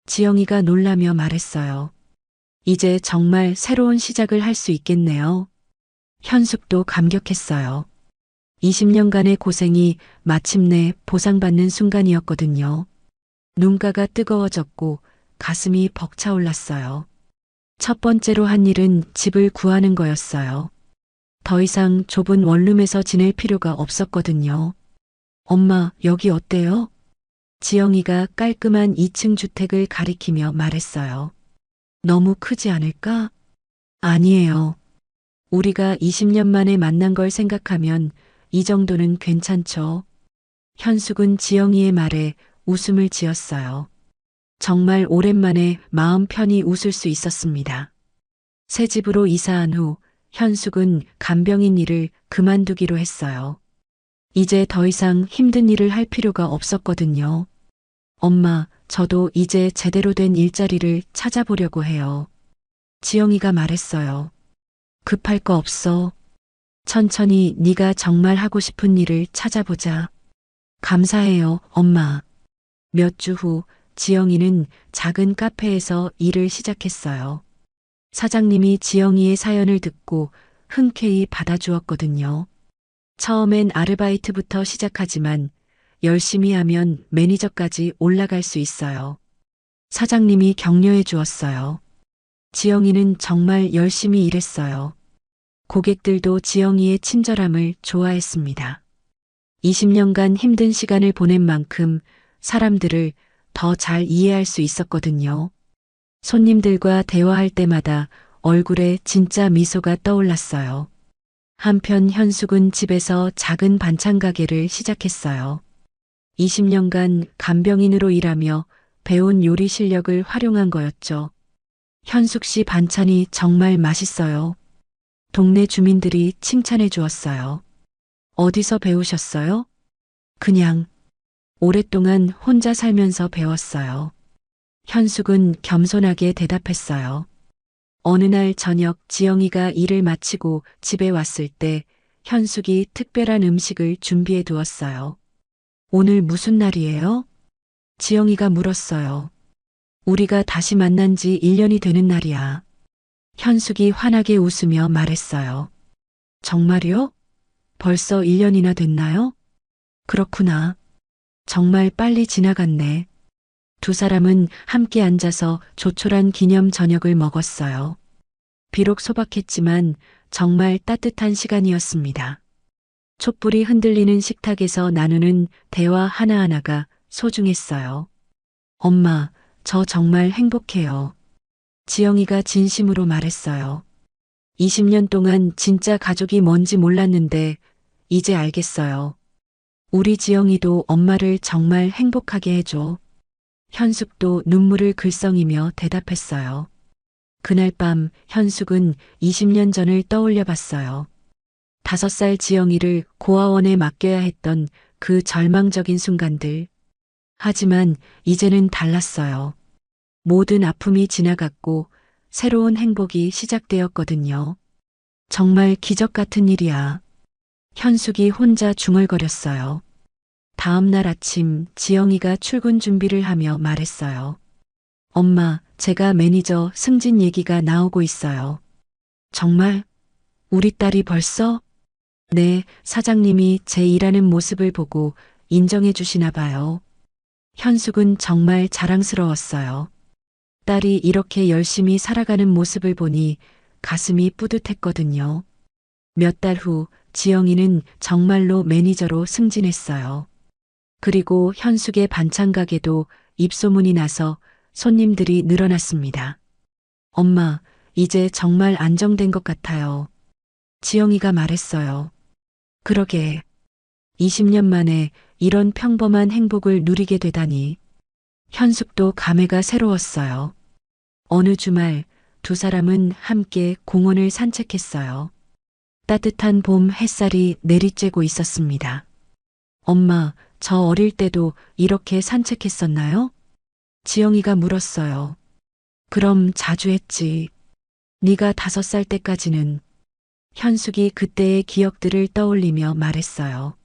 지영이가 놀라며 말했어요. 이제 정말 새로운 시작을 할 수 있겠네요. 현숙도 감격했어요. 20년간의 고생이 마침내 보상받는 순간이었거든요. 눈가가 뜨거워졌고 가슴이 벅차올랐어요. 첫 번째로 한 일은 집을 구하는 거였어요. 더 이상 좁은 원룸에서 지낼 필요가 없었거든요. 엄마, 여기 어때요? 지영이가 깔끔한 2층 주택을 가리키며 말했어요. 너무 크지 않을까? 아니에요. 우리가 20년 만에 만난 걸 생각하면 이 정도는 괜찮죠. 현숙은 지영이의 말에 웃음을 지었어요. 정말 오랜만에 마음 편히 웃을 수 있었습니다. 새 집으로 이사한 후 현숙은 간병인 일을 그만두기로 했어요. 이제 더 이상 힘든 일을 할 필요가 없었거든요. 엄마, 저도 이제 제대로 된 일자리를 찾아보려고 해요. 지영이가 말했어요. 급할 거 없어. 천천히 네가 정말 하고 싶은 일을 찾아보자. 감사해요, 엄마. 몇 주 후 지영이는 작은 카페에서 일을 시작했어요. 사장님이 지영이의 사연을 듣고 흔쾌히 받아주었거든요. 처음엔 아르바이트부터 시작하지만 열심히 하면 매니저까지 올라갈 수 있어요. 사장님이 격려해 주었어요. 지영이는 정말 열심히 일했어요. 고객들도 지영이의 친절함을 좋아했습니다. 20년간 힘든 시간을 보낸 만큼 사람들을 더 잘 이해할 수 있었거든요. 손님들과 대화할 때마다 얼굴에 진짜 미소가 떠올랐어요. 한편 현숙은 집에서 작은 반찬 가게를 시작했어요. 20년간 간병인으로 일하며 배운 요리 실력을 활용한 거였죠. 현숙 씨 반찬이 정말 맛있어요. 동네 주민들이 칭찬해 주었어요. 어디서 배우셨어요? 그냥 오랫동안 혼자 살면서 배웠어요. 현숙은 겸손하게 대답했어요. 어느 날 저녁 지영이가 일을 마치고 집에 왔을 때 현숙이 특별한 음식을 준비해 두었어요. 오늘 무슨 날이에요? 지영이가 물었어요. 우리가 다시 만난 지 1년이 되는 날이야. 현숙이 환하게 웃으며 말했어요. 정말요? 벌써 1년이나 됐나요? 그렇구나. 정말 빨리 지나갔네. 두 사람은 함께 앉아서 조촐한 기념 저녁을 먹었어요. 비록 소박했지만 정말 따뜻한 시간이었습니다. 촛불이 흔들리는 식탁에서 나누는 대화 하나하나가 소중했어요. 엄마, 저 정말 행복해요. 지영이가 진심으로 말했어요. 20년 동안 진짜 가족이 뭔지 몰랐는데 이제 알겠어요. 우리 지영이도 엄마를 정말 행복하게 해줘. 현숙도 눈물을 글썽이며 대답했어요. 그날 밤 현숙은 20년 전을 떠올려 봤어요. 5살 지영이를 고아원에 맡겨야 했던 그 절망적인 순간들. 하지만 이제는 달랐어요. 모든 아픔이 지나갔고 새로운 행복이 시작되었거든요. 정말 기적 같은 일이야. 현숙이 혼자 중얼거렸어요. 다음 날 아침 지영이가 출근 준비를 하며 말했어요. 엄마, 제가 매니저 승진 얘기가 나오고 있어요. 정말? 우리 딸이 벌써? 네, 사장님이 제 일하는 모습을 보고 인정해 주시나 봐요. 현숙은 정말 자랑스러웠어요. 딸이 이렇게 열심히 살아가는 모습을 보니 가슴이 뿌듯했거든요. 몇 달 후 지영이는 정말로 매니저로 승진했어요. 그리고 현숙의 반찬 가게도 입소문이 나서 손님들이 늘어났습니다. 엄마, 이제 정말 안정된 것 같아요. 지영이가 말했어요. 그러게. 20년 만에 이런 평범한 행복을 누리게 되다니. 현숙도 감회가 새로웠어요. 어느 주말 두 사람은 함께 공원을 산책했어요. 따뜻한 봄 햇살이 내리쬐고 있었습니다. 엄마, 저 어릴 때도 이렇게 산책했었나요? 지영이가 물었어요. 그럼 자주 했지. 네가 5살 때까지는 현숙이 그때의 기억들을 떠올리며 말했어요.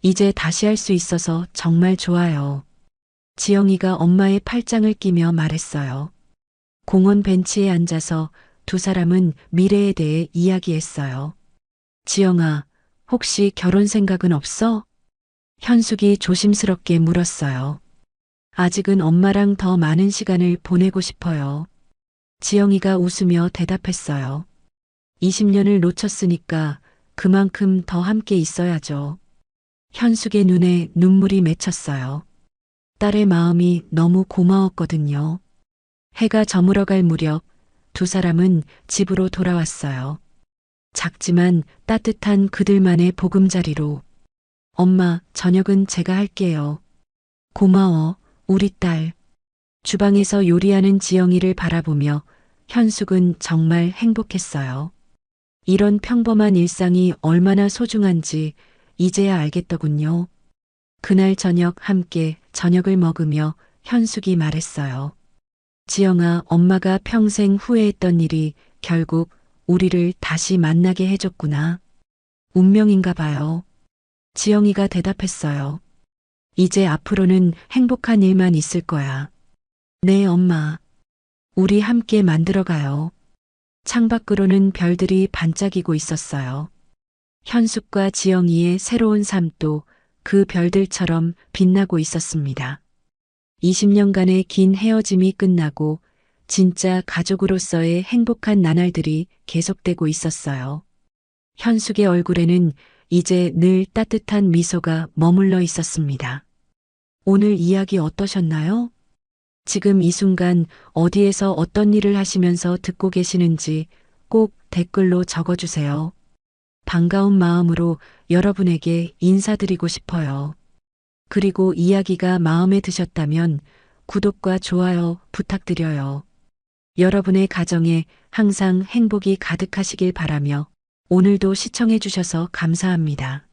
이제 다시 할 수 있어서 정말 좋아요. 지영이가 엄마의 팔짱을 끼며 말했어요. 공원 벤치에 앉아서 두 사람은 미래에 대해 이야기했어요. 지영아, 혹시 결혼 생각은 없어? 현숙이 조심스럽게 물었어요. 아직은 엄마랑 더 많은 시간을 보내고 싶어요. 지영이가 웃으며 대답했어요. 20년을 놓쳤으니까 그만큼 더 함께 있어야죠. 현숙의 눈에 눈물이 맺혔어요. 딸의 마음이 너무 고마웠거든요. 해가 저물어갈 무렵 두 사람은 집으로 돌아왔어요. 작지만 따뜻한 그들만의 보금자리로. 엄마, 저녁은 제가 할게요. 고마워, 우리 딸. 주방에서 요리하는 지영이를 바라보며 현숙은 정말 행복했어요. 이런 평범한 일상이 얼마나 소중한지 이제야 알겠더군요. 그날 저녁 함께 저녁을 먹으며 현숙이 말했어요. 지영아, 엄마가 평생 후회했던 일이 결국 우리를 다시 만나게 해줬구나. 운명인가 봐요. 지영이가 대답했어요. 이제 앞으로는 행복한 일만 있을 거야. 네, 엄마. 우리 함께 만들어가요. 창밖으로는 별들이 반짝이고 있었어요. 현숙과 지영이의 새로운 삶도 그 별들처럼 빛나고 있었습니다. 20년간의 긴 헤어짐이 끝나고 진짜 가족으로서의 행복한 나날들이 계속되고 있었어요. 현숙의 얼굴에는 이제 늘 따뜻한 미소가 머물러 있었습니다. 오늘 이야기 어떠셨나요? 지금 이 순간 어디에서 어떤 일을 하시면서 듣고 계시는지 꼭 댓글로 적어주세요. 반가운 마음으로 여러분에게 인사드리고 싶어요. 그리고 이야기가 마음에 드셨다면 구독과 좋아요 부탁드려요. 여러분의 가정에 항상 행복이 가득하시길 바라며 오늘도 시청해 주셔서 감사합니다.